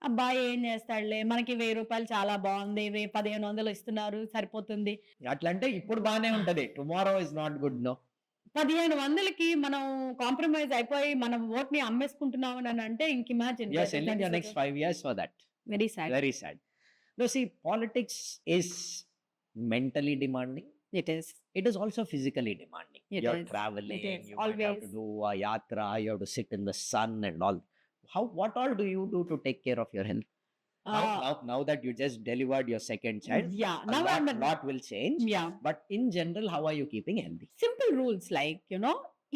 అబ్బాయి ఏం చేస్తాడులే, మనకి 1000 రూపాయలు చాలా బాగుంది, 1500 ఇస్తున్నారు సరిపోతుంది. అట్లంటే ఇప్పుడు బానే ఉంటది, tomorrow is not good. No, 1500కి మనం కాంప్రమైజ్ అయిపోయి మనం ఓట్ ని అమ్మేసుకుంటున్నాం అని అంటే ఇంక imagine. you are selling your next 5 years for that. Very sad. Very sad. No, see, politics is mentally demanding. It is. It is also physically demanding. It You're is. traveling, It is. you might have to Always. do a yatra, you have to sit in the sun and all. What all do you do to take care of your health? Now that you just delivered your second child, Yeah. a Now lot will change. Yeah. But in general, how are you keeping healthy? Simple rules like,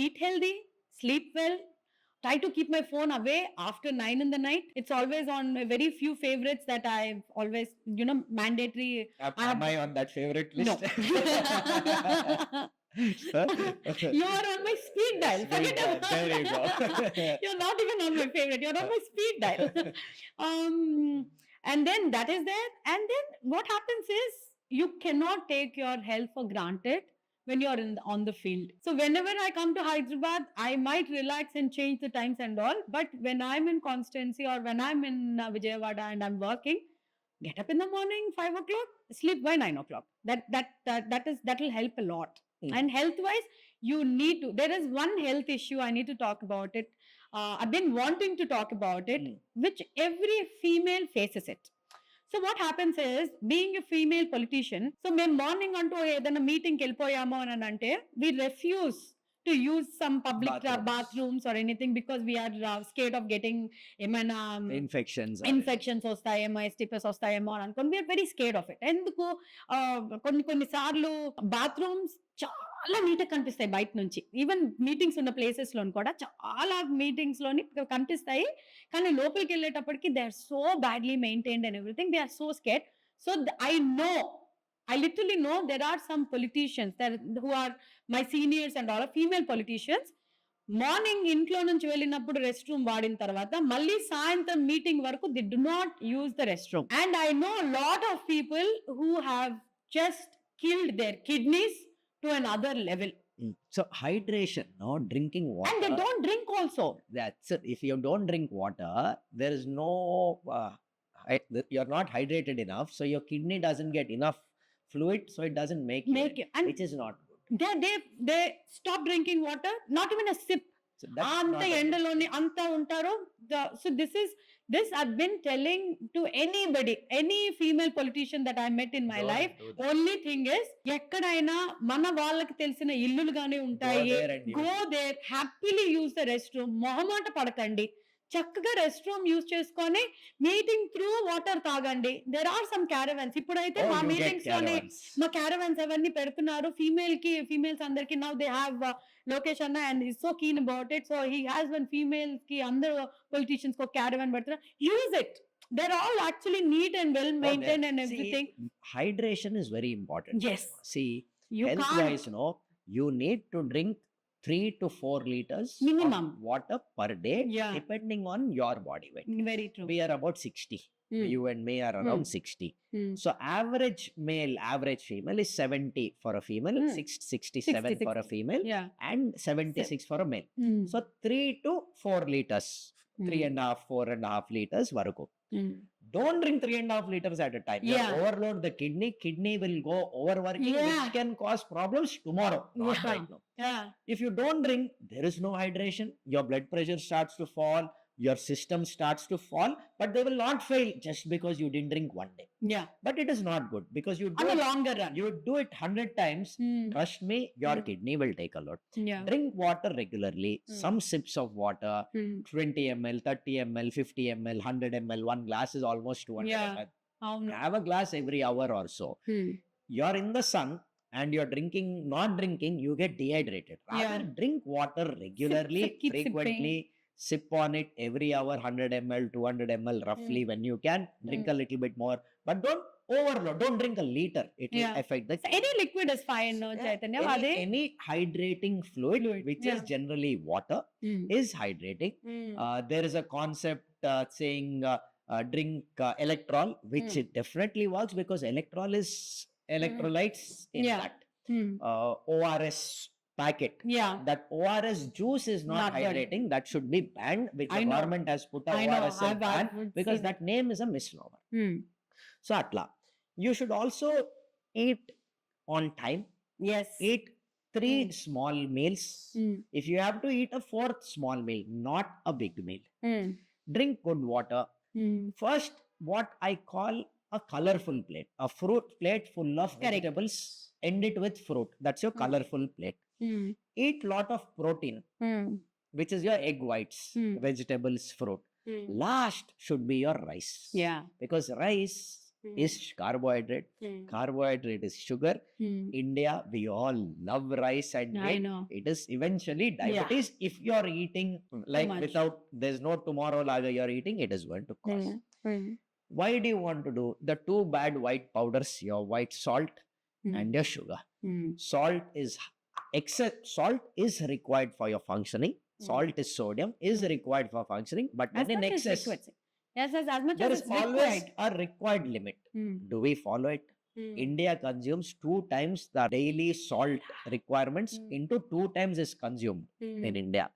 eat healthy, sleep well, try to keep my phone away after 9 in the night. It's always on very few favorites that I've always, mandatory. Am I on that favorite No. list? Huh? You are on my speed dial. Forget Speed dial, about there you go. You're not even on my favorite. You're on my speed dial. And then that is there. And then what happens is you cannot take your health for granted when you're on the field. So whenever I come to Hyderabad, I might relax and change the times and all. But when I'm in Constancy or when I'm in Vijayawada and I'm working, get up in the morning 5 o'clock, sleep by 9 o'clock. That will help a lot. Mm. And health wise, you need to. There is one health issue I need to talk about it. I've been wanting to talk about it, which every female faces it. So what happens is, being a female politician, so మేము morning అంటూ ఏదైనా మీటింగ్కి వెళ్ళిపోయాము అని అంటే we refuse to use some public bathrooms or anything because we are scared of getting ఏమైనా infections వస్తాయేమో ఎస్టిపస్ వస్తాయేమో అని అనుకోని we are very scared of it. ఎందుకు కొన్ని సార్లు బాత్రూమ్స్ చాలా నీట్గా కనిపిస్తాయి బయట నుంచి. ఈవెన్ మీటింగ్స్ ఉన్న ప్లేసెస్ లోని కూడా చాలా మీటింగ్స్ లోని కనిపిస్తాయి, కానీ లోపలికి వెళ్ళేటప్పటికి they are so badly maintained and everything. They are so scared. So I literally know there are some politicians who are my seniors and all, female politicians. Morning ఇంట్లో నుంచి వెళ్ళినప్పుడు రెస్ట్ రూమ్ వాడిన తర్వాత మళ్ళీ సాయంత్రం మీటింగ్ వరకు they do not use the rest room. And I know lot of people who have just killed their kidneys to another level. So hydration, drinking water. And they don't drink also. That's it. If you don't drink water, there is no, you're not hydrated enough. So your kidney doesn't get enough fluid. So it doesn't make it, and which is not good. They stop drinking water, not even a sip. So that's anta endaloni anta untaru. So this I've been telling to anybody, any female politician that I met in my life. Only thing is, ekkadaina mana vallaki telisina illulu gaane untayi, go there, happily use the restroom, mohamata padakandi, చక్కగా rest room use చేసుకొని meeting through water తాగండి. There are some caravans. ఇప్పుడైతే మా meetings లోనే మా caravans అవన్నీ పెడుతున్నారు females అందరికి. నౌ దే హ్యావ్ లోకేష్ అన్న and is so keen about it. So he has one females కి అందరు పొలిటీషియన్స్ కి క్యారవన్ పెడుతున్నారు. Use it. They're all actually neat and well maintained and everything. Hydration is very important. Yes. See, health wise, you need to drink 3 to 4 liters minimum of water per day, depending on your body weight. Very true. We are about 60. You and me are around 60. So average male, average female is 70 for a female, 67 for a female, and 76 for a male. So 3 to 4 liters, 3.5, 4.5 liters varaku. Don't drink 3.5 liters at a time. You overload the kidney will go overworking, which can cause problems tomorrow, not right now. If you don't drink, there is no hydration, your blood pressure starts to fall, your system starts to fall, but they will not fail just because you didn't drink one day. But it is not good because you do on a longer run. You do it 100 times, trust me, your kidney will take a lot. Drink water regularly, some sips of water, 20 ml, 30 ml, 50 ml, 100 ml, one glass is almost 200 ml. Have a glass every hour or so. You're in the sun and you're not drinking, you get dehydrated. Rather drink water regularly, frequently. Sip on it every hour, 100 ml, 200 ml roughly when you can. Drink a little bit more, but don't overload. Don't drink a liter. It will affect the kidney. Any liquid is fine, no, Chaitanya? Any hydrating fluid, which is generally water, is hydrating. There is a concept saying drink electrol, which it definitely works because electrol is electrolytes in that. ORS packet. That ORS juice is not hydrating. That should be banned, which the government has put a ORS ban because that name is a misnomer. So atla, you should also eat on time. Eat 3 small meals. If you have to eat a 4th small meal, not a big meal. Drink good water. First, what I call a colorful plate, a fruit plate full of vegetables. End it with fruit. That's your colorful plate. Eat lot of protein, which is your egg whites, vegetables, fruit. Last should be your rice. Because rice is carbohydrate. Carbohydrate is sugar. India, we all love rice and I wheat. know. It is eventually diabetes. If you're eating like much. without, there's no tomorrow lager you're eating, it is going to cause. Why do you want to do the two bad white powders, your white salt and your sugar? Salt is salt is required for your functioning. Salt is sodium, is required for functioning, but As when in much as excess, liquid. Yes, as much there as is it's always liquid. a required limit. Do we follow it? India consumes 2 times the daily salt requirements into 2 times is consumed in India,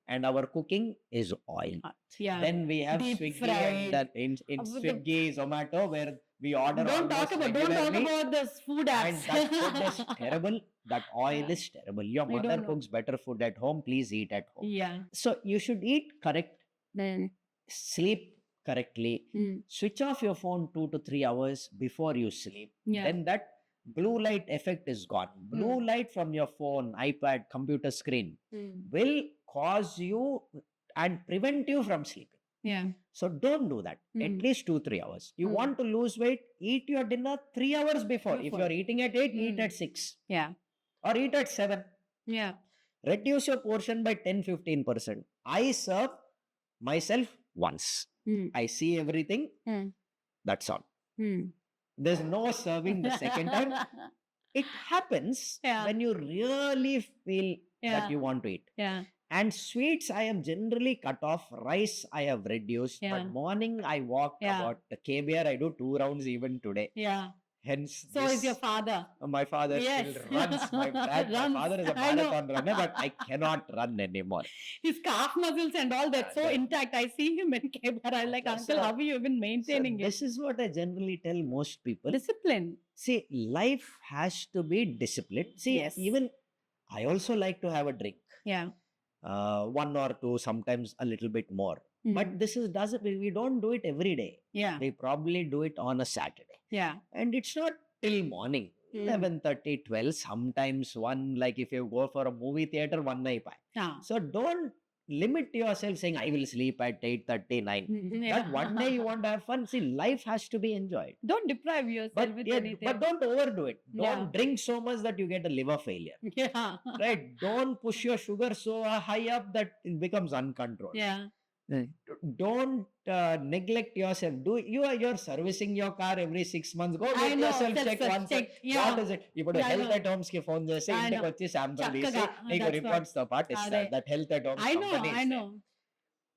and our cooking is oil. Yeah. Then we have Deep Swiggy fried. and that in With the- Swiggy, Zomato, where we order Don't talk almost about regularly, this food and apps. that food is terrible. That oil is terrible. Your I don't mother know. cooks better food at home. Please eat at home. Yeah. So you should eat correct, Then. sleep correctly, switch off your phone 2 to 3 hours before you sleep. Yeah. Then that blue light effect is gone. Blue light from your phone, iPad, computer screen will cause you and prevent you from sleeping. Yeah. So don't do that. At least 2-3 hours. You want to lose weight, eat your dinner 3 hours before. If Before. you're eating at 8, eat at 6 Yeah. or eat at 7. Yeah. Reduce your portion by 10-15%. I serve myself once. I see everything. That's all. There's no serving the second time. It happens Yeah. when you really feel Yeah. that you want to eat. Yeah. And sweets, I am generally cut off. Rice, I have reduced. Yeah. But morning, I walk Yeah. about the KBR. I do 2 rounds even today. Yeah. Hence, So is your father. my father Yes. still runs. My Runs. father is a I know. marathon runner, but I cannot run anymore. His calf muscles and all that so Yeah. intact. I see him in Kebar. I'm like, Okay, Uncle, so- how are you even So maintaining it? this is what I generally tell most people. Discipline. See, life has to be disciplined. See, Yes. even I also like to have a drink. Yeah. 1 or 2, sometimes a little bit more. But this is doesn't we don't do it every day. Yeah. We probably do it on a Saturday. Yeah. And it's not till morning. 11:30, 12. Sometimes one, like if you go for a movie theater, one night. Yeah. So don't limit yourself saying I will sleep at 8:30, 9. That one day you want to have fun. See, life has to be enjoyed. Don't deprive yourself But, with yeah, anything. but don't overdo it. Don't Yeah. drink so much that you get a liver failure. Yeah. Right? Don't push your sugar so high up that it becomes uncontrolled. Yeah. Don't neglect yourself. You're servicing your car every 6 months. Go I get know, yourself check self once. check. Yeah. What is it? ఇప్పుడు Yeah, I health know. At homes కి phone చేసి I ఇంటికి know. వచ్చి sample తీసి చక్కగా, నీకు that's reports తో పాటు అదే. ఇస్తారు. That health at homes I know. I know.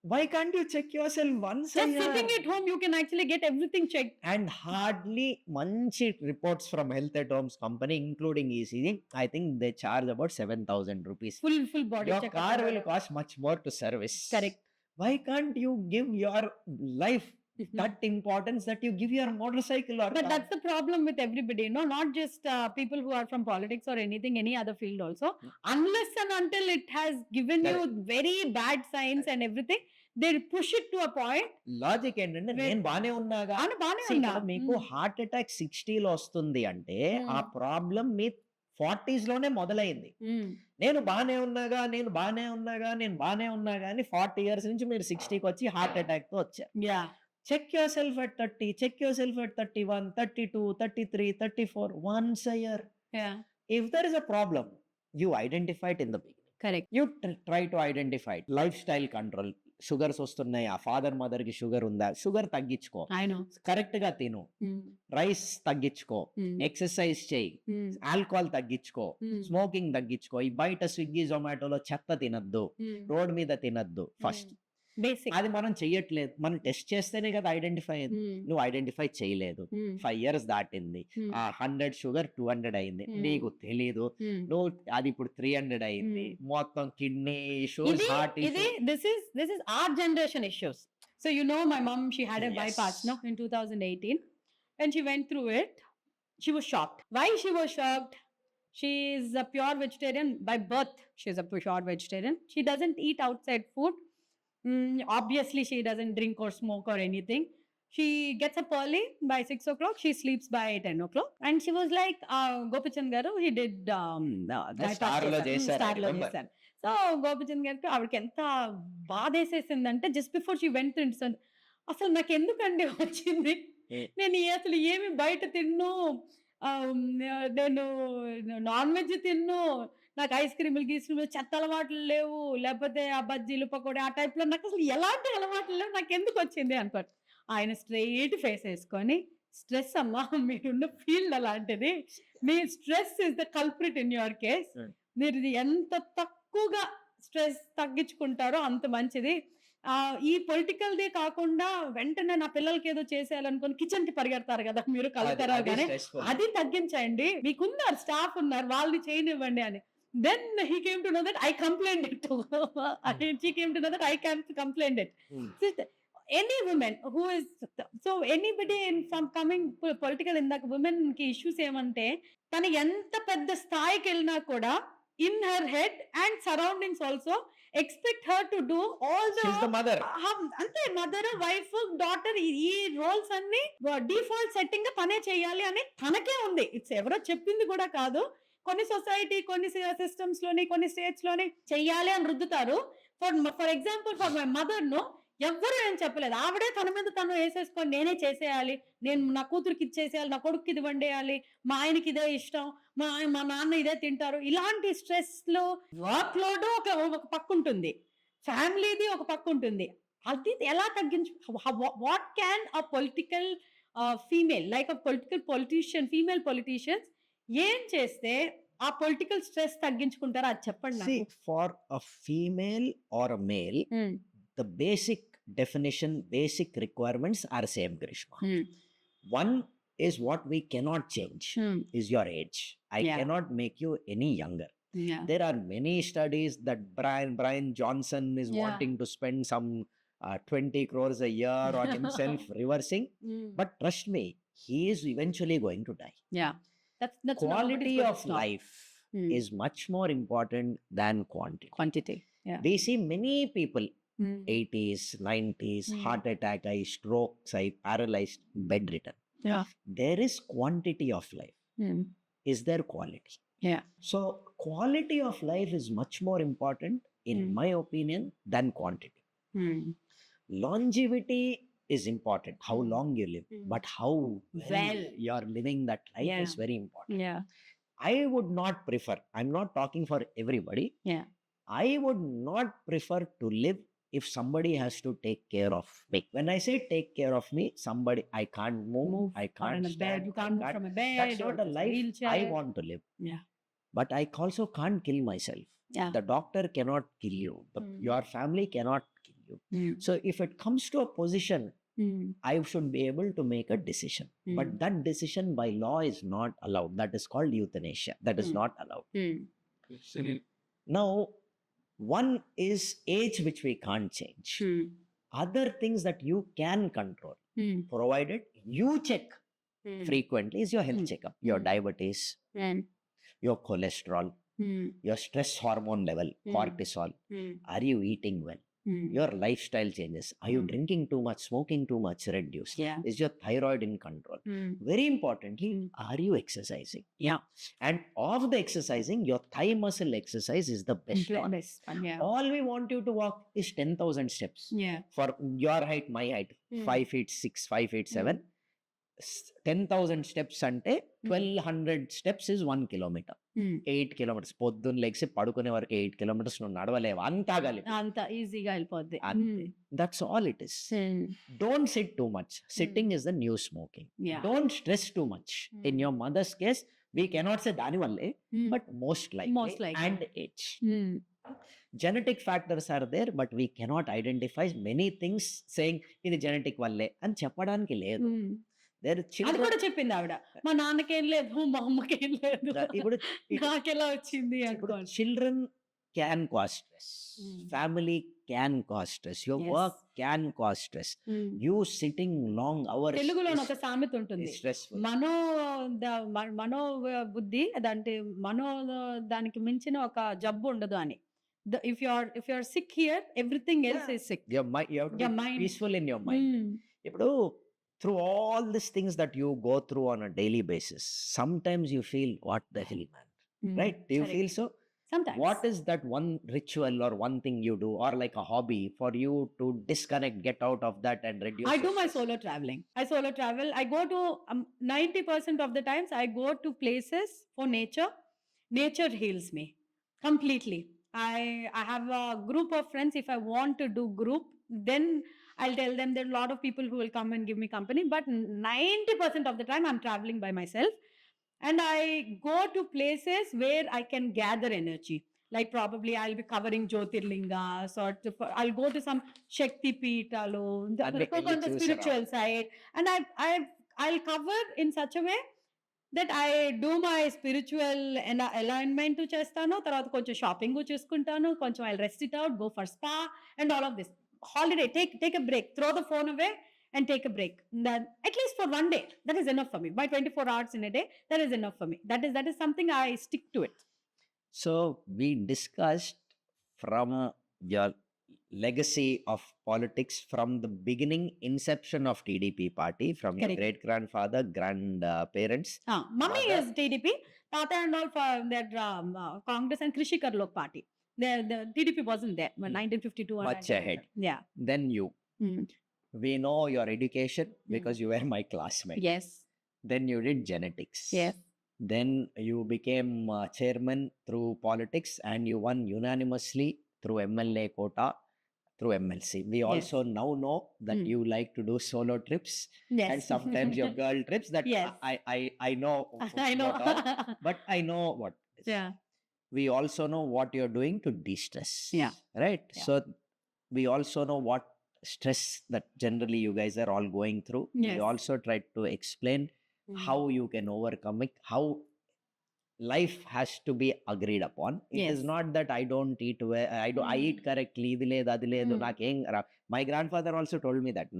Why can't you check yourself once a Just year? sitting at home, you can actually get everything checked. And hardly manchi reports from Health at Homes company, including ECG. I think they charge about 7,000 rupees. Full body Your checkup. car will cost much more to service. Correct. Why can't you give your life that importance that you give your motorcycle or But car? that's the problem with everybody, no, not just people who are from politics or anything, any other field also. Unless and until it has given you very bad signs and everything, they push it to a point. Logic ఏంటంటే నేను బానే ఉన్నాగా. అవును, బానే See, ఉన్నా. ఇక్కడ మీకు heart attack 60లో వస్తుంది అంటే ఆ ప్రాబ్లం మీ 40s లోనే మొదలైంది. నేను బానే ఉన్నాగా నేను బానే ఉన్నాగా అని 40 years నుంచి మీరు 60కి వచ్చి హార్ట్ అటాక్ తో వచ్చారు. Yeah. Check yourself at 30, check yourself at 31, 32, 33, 34, once a year. Yeah. If there is a problem, you identify it in the beginning. Correct. You try to identify it. Lifestyle control. Sugars వస్తున్నాయి, ఆ father mother కి sugar ఉందా, sugar తగ్గించుకో, I know. Correct గా తిను, rice తగ్గించుకో, exercise చేయి, alcohol తగ్గించుకో, smoking తగ్గించుకో, ఈ బయట Swiggy జొమాటోలో చెత్త తినద్దు, రోడ్ మీద తినద్దు. First Basic. అది మనం చెయ్యట్లేదు. మనం టెస్ట్ చేస్తేనే కదా ఐడెంటిఫై అయింది. నువ్వు ఐడెంటిఫై చేయలేదు. 5 years దాటింది. ఆ 100 షుగర్ 200 అయింది. నీకు తెలీదు. నువ్వు అది ఇప్పుడు 300 అయింది. మొత్తం kidney issues, heart This is our generation issues. So you know, my mom, she had a Yes. bypass, no, in 2018, and she went through it. She was shocked. Why she was shocked? She is a pure vegetarian by birth. She is a pure vegetarian. She doesn't eat outside food. Obviously, she doesn't drink or smoke or anything. She gets up early by 6 o'clock. She sleeps by 10 o'clock. And she was like, Gopichan garu, he did star లో చేశారు. Star lo చేశారు. So Gopichand గారికి ఆవిడకి ఎంత బాధ వేసేసిందంటే just before she went అసలు నాకు ఎందుకండి వచ్చింది నేను అసలు ఏమి బయట తిన్ను. నేను నాన్ వెజ్ తిన్ను. నాకు ఐస్ క్రీములు, గీస్‌క్రీములు చెత్త అలవాట్లు లేవు. లేపోతే ఆ బజ్జీలు, పకోడీ ఆ టైప్‌లో నాకసలు ఎలాంటి అలవాట్లు లేవు. నాకెందుకొచ్చింది అనుకోండి. ఆయన స్ట్రెయిట్ ఫేస్ యేసుకొని, "స్ట్రెస్ అమ్మా మీరున్న ఫీల్డ్ అలాంటిది. మీ stress is the culprit in your case. మీరు ఇది ఎంత తక్కువగా స్ట్రెస్ తగ్గించుకుంటారో అంత మంచిది. ఈ పొలిటికల్‌దే కాకుండా వెంటనే నా పిల్లలకేదో చేసేయాలనుకోని కిచెన్‌కి పరిగెడతారు గదా! మీరు కలెక్టర్ అవ్వగానే. అది తగ్గించండి. మీకున్నారు స్టాఫ్ ఉన్నారు. వాళ్ళని చేయనివ్వండి" అని. Then he came to know that I complained it to she came to know that I complained it. So any woman who is so anybody in from coming political ఇందాక womenకి issues ఏమంటే తను ఎంత పెద్ద స్థాయికెళ్ళినా కూడా in her head and surroundings also expect her to do all the She's the mother. అంతే mother wife daughter ఈ roles అన్ని default setting గా తనే చేయాలి అని తనకే ఉంది. ఇట్స్ ఎవరో చెప్పింది కూడా కాదు. కొన్ని సొసైటీ కొన్ని సిస్టమ్స్ లోని కొన్ని స్టేట్స్ లోని చెయ్యాలి అని రుద్దుతారు. For example for my mother ను ఎవ్వరు ఏం చెప్పలేదు. ఆవిడే తన మీద తను వేసేసుకొని నేనే చేసేయాలి, నేను నా కూతురికి ఇచ్చేసేయాలి, నా కొడుకు ఇది వండేయాలి, మా ఆయనకి ఇదే ఇష్టం, మా నాన్న ఇదే తింటారు. ఇలాంటి స్ట్రెస్ లో వర్క్ లోడ్ ఒక పక్క ఉంటుంది, ఫ్యామిలీది ఒక పక్క ఉంటుంది. అది ఎలా తగ్గించు what can a political female like a politician female politicians ఏం చేస్తే ఆ పొలిటికల్ స్ట్రెస్ తగ్గించుకుంటారో అది చెప్పండి See, నాకు. for a female or a male, the basic definition, basic requirements are same, Grishma. One is what we cannot change is your age. I Yeah. cannot make you any younger. Yeah. There are many studies that Brian Johnson is Yeah. wanting to spend some 20 crores a year on himself reversing. But trust me, he is eventually going to die. Yeah. That's Quality of life is much more important than quantity. quantity. Yeah. We see many people 80s, 90s, heart attack, stroke, paralyzed, bedridden. Yeah. There is quantity of life. Is there quality? Yeah. So quality of life is much more important, in my opinion, than quantity. Longevity is important, how long you live, but how well you are living that life is very important. Yeah. I would not prefer, I'm not talking for everybody, Yeah. I would not prefer to live if somebody has to take care of me. When I say take care of me, somebody, I can't move, I or can't in a stand, bed. You can't move from a bed. that's or not a just life wheelchair. I want to live. Yeah. But I also can't kill myself. Yeah. The doctor cannot kill you. Your family cannot kill you. So if it comes to a position, I should be able to make a decision. But that decision by law is not allowed. That is called euthanasia. That is not allowed. Now, one is age, which we can't change. Other things that you can control, provided you check frequently, is your health checkup, your diabetes, your cholesterol, your stress hormone level, cortisol. Are you eating well? Your lifestyle changes. Are you drinking too much, smoking too much, reduced? Yeah. Is your thyroid in control? Very importantly, are you exercising? Yeah. And of the exercising, your thigh muscle exercise is the best one. Best one. Yeah. All we want you to walk is 10,000 steps. Yeah. For your height, my height, 5 feet 6, 5 feet 7. 10,000 steps ante 1,200 steps is 1 kilometer. 8 kilometers. పొద్దున్న లెగ్సి పడుకునే వరకు 8 kilometers నువ్వు నడవలేవు, అంతా కలిపి. అంత ఈజీగా వెళ్ళిపోద్ది. అంతే. That's all it is. Don't sit too much. Sitting is the new smoking. Yeah. Don't stress too much. In your mother's case, we cannot say దాని వల్లే, but most likely and age. Genetic factors are there, but we cannot identify many things saying ఇది genetic వల్లే అని చెప్పడానికి లేదు. అది కూడా చెప్పింది ఆవిడ. మా నాన్నకేం లేదు, మా అమ్మకేం లేదు, ఇప్పుడు నాకెలా వచ్చింది. children can cause stress, family can cause stress, your work can cause stress, you sitting long hours. తెలుగులో ఒక సామెత ఉంటుంది, stressful. మనో బుద్ధి అదంటే మనో దానికి మించిన ఒక జబ్బు ఉండదు అని. If you are sick here, everything else is sick. You have to be peaceful in your mind. ఇప్పుడు through all these things that you go through on a daily basis, sometimes you feel, what the hell, man? Right? Do you feel so? Sometimes. What is that one ritual or one thing you do, or like a hobby for you to disconnect, get out of that, and reduce? I your do my stress? solo traveling. I solo travel. I go to 90% of the times I go to places for nature. Nature heals me completely. I have a group of friends. If I want to do group, then I'll tell them there are a lot of people who will come and give me company. But 90% of the time I'm traveling by myself, and I go to places where I can gather energy. Like probably I'll be covering Jyotirlingas, or I'll go to some Shakti Peetalu, And go on the choose spiritual around. side, and I'll cover in such a way that I do my spiritual alignment to chestano, tarvata konచెం shopping చేసుకుంటాను, కొంచెం I'll rest it out, go for spa and all of this. Holiday, take a break, throw the phone away and take a break. Then at least for one day, that is enough for me. By 24 hours in a day, that is enough for me. That is something I stick to it. So we discussed from your legacy of politics from the beginning, inception of TDP party, from your Correct. great grandfather, grandparents. Mummy Mother. is TDP, Tata and all for their Congress and Krishi Karlok party. The TDP wasn't there, but 1952 or Much 1952. ahead. Yeah. Then you. Mm. We know your education because you were my classmate. Yes. Then you did genetics. Yes. Then you became chairman through politics, and you won unanimously through MLA quota, through MLC. We Yes. also now know that Mm. you like to do solo trips Yes. and sometimes your girl trips. That Yes. I know. I know. what all, but I know what. Yeah. We also know what you're doing to de-stress. Yeah. Right. Yeah. So we also know what stress that generally you guys are all going through. Yes. We also tried to explain how you can overcome it, how life has to be agreed upon. It is Yes. not that I don't eat well, I eat correctly, ఇది లేదు, అది లేదు, నాకేం my grandfather also told me that.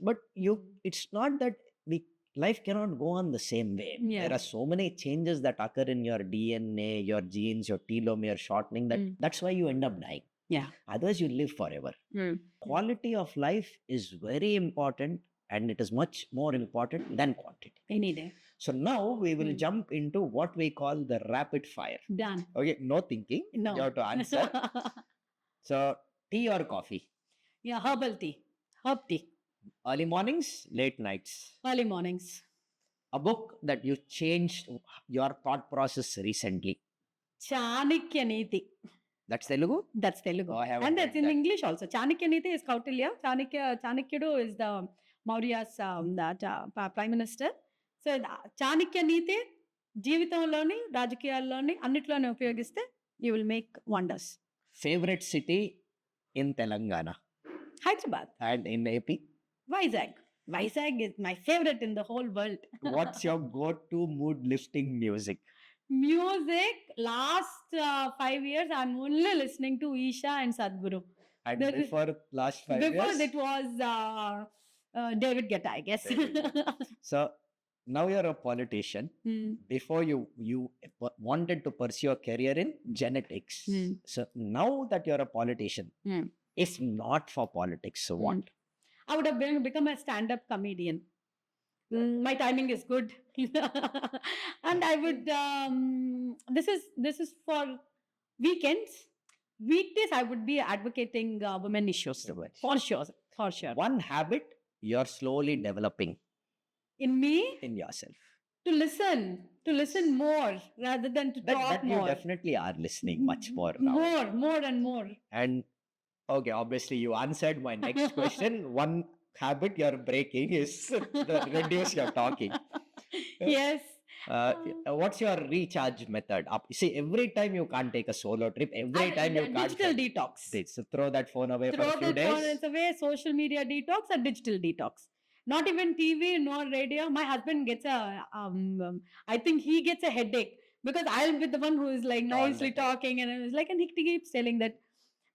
But it's not that life cannot go on the same way. Yeah. There are so many changes that occur in your DNA, your genes, your telomere shortening, that's why you end up dying. Yeah. Otherwise you live forever. Quality of life is very important, and it is much more important than quantity. Any day. So now we will jump into what we call the rapid fire. Done. Okay, no thinking. No. You have to answer. So, tea or coffee? Yeah, herbal tea. Herb tea. Early mornings, late nights? Early mornings. A book that you changed your thought process recently? Chanakya Niti. That's Telugu? That's Telugu. Oh, I haven't And that's read in that. English also. Chanakya Niti is Kautilya. Chanakyudu is the Maurya's prime minister. So Chanakya Niti జీవితంలోని రాజకీయాల్లోని అన్నిట్లోనే ఉపయోగిస్తే you will make wonders. Favorite city in Telangana? Hyderabad. And in AP? Vizag. Vizag is my favorite in the whole world. What's your go-to mood lifting music? Music, last 5 years, I'm only listening to Isha and Sadhguru. And There is- before last 5 Before years? it was David Guetta, I guess. So now you're a politician. Before you wanted to pursue a career in genetics. So now that you're a politician, if not for politics, so what? I would have become a stand-up comedian. My timing is good. And I would this is for weekends. Weekdays I would be advocating women issues. For sure. One habit you're slowly developing In me, in yourself. to listen more rather than to talk That you more. definitely are listening much more now. More and more. And okay, obviously you answered my next question. One habit you're breaking is reduce your talking. Yes. What's your recharge method? See, every time you can't take a solo trip, every time you can't. Digital detox. So throw that phone away Throw for a few the phone days. away, social media detox or digital detox. Not even TV, nor radio. My husband gets I think he gets a headache because I'll be the one who is like All the nicely time. talking, and I was like, and he keeps telling that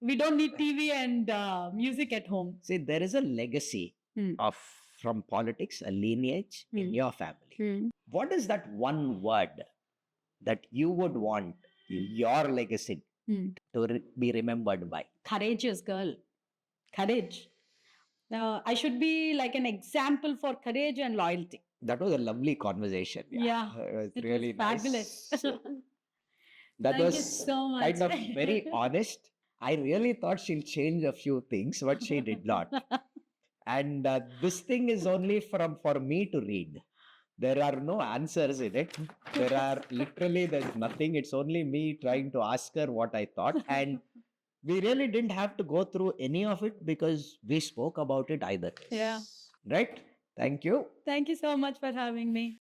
we don't need TV and music at home. See, there is a legacy of from politics, a lineage in your family. What is that one word that you would want your legacy to be remembered by? Courageous girl. Courage. I should be like an example for courage and loyalty. That was a lovely conversation. Yeah, It was It really was fabulous. nice. That Thank you was so much. kind of very honest. I really thought she'll change a few things, but she did not. And this thing is only for me to read. There are no answers in it. There are literally, there's nothing. It's only me trying to ask her what I thought. And we really didn't have to go through any of it because we spoke about it either. Yeah. Right? Thank you. Thank you so much for having me.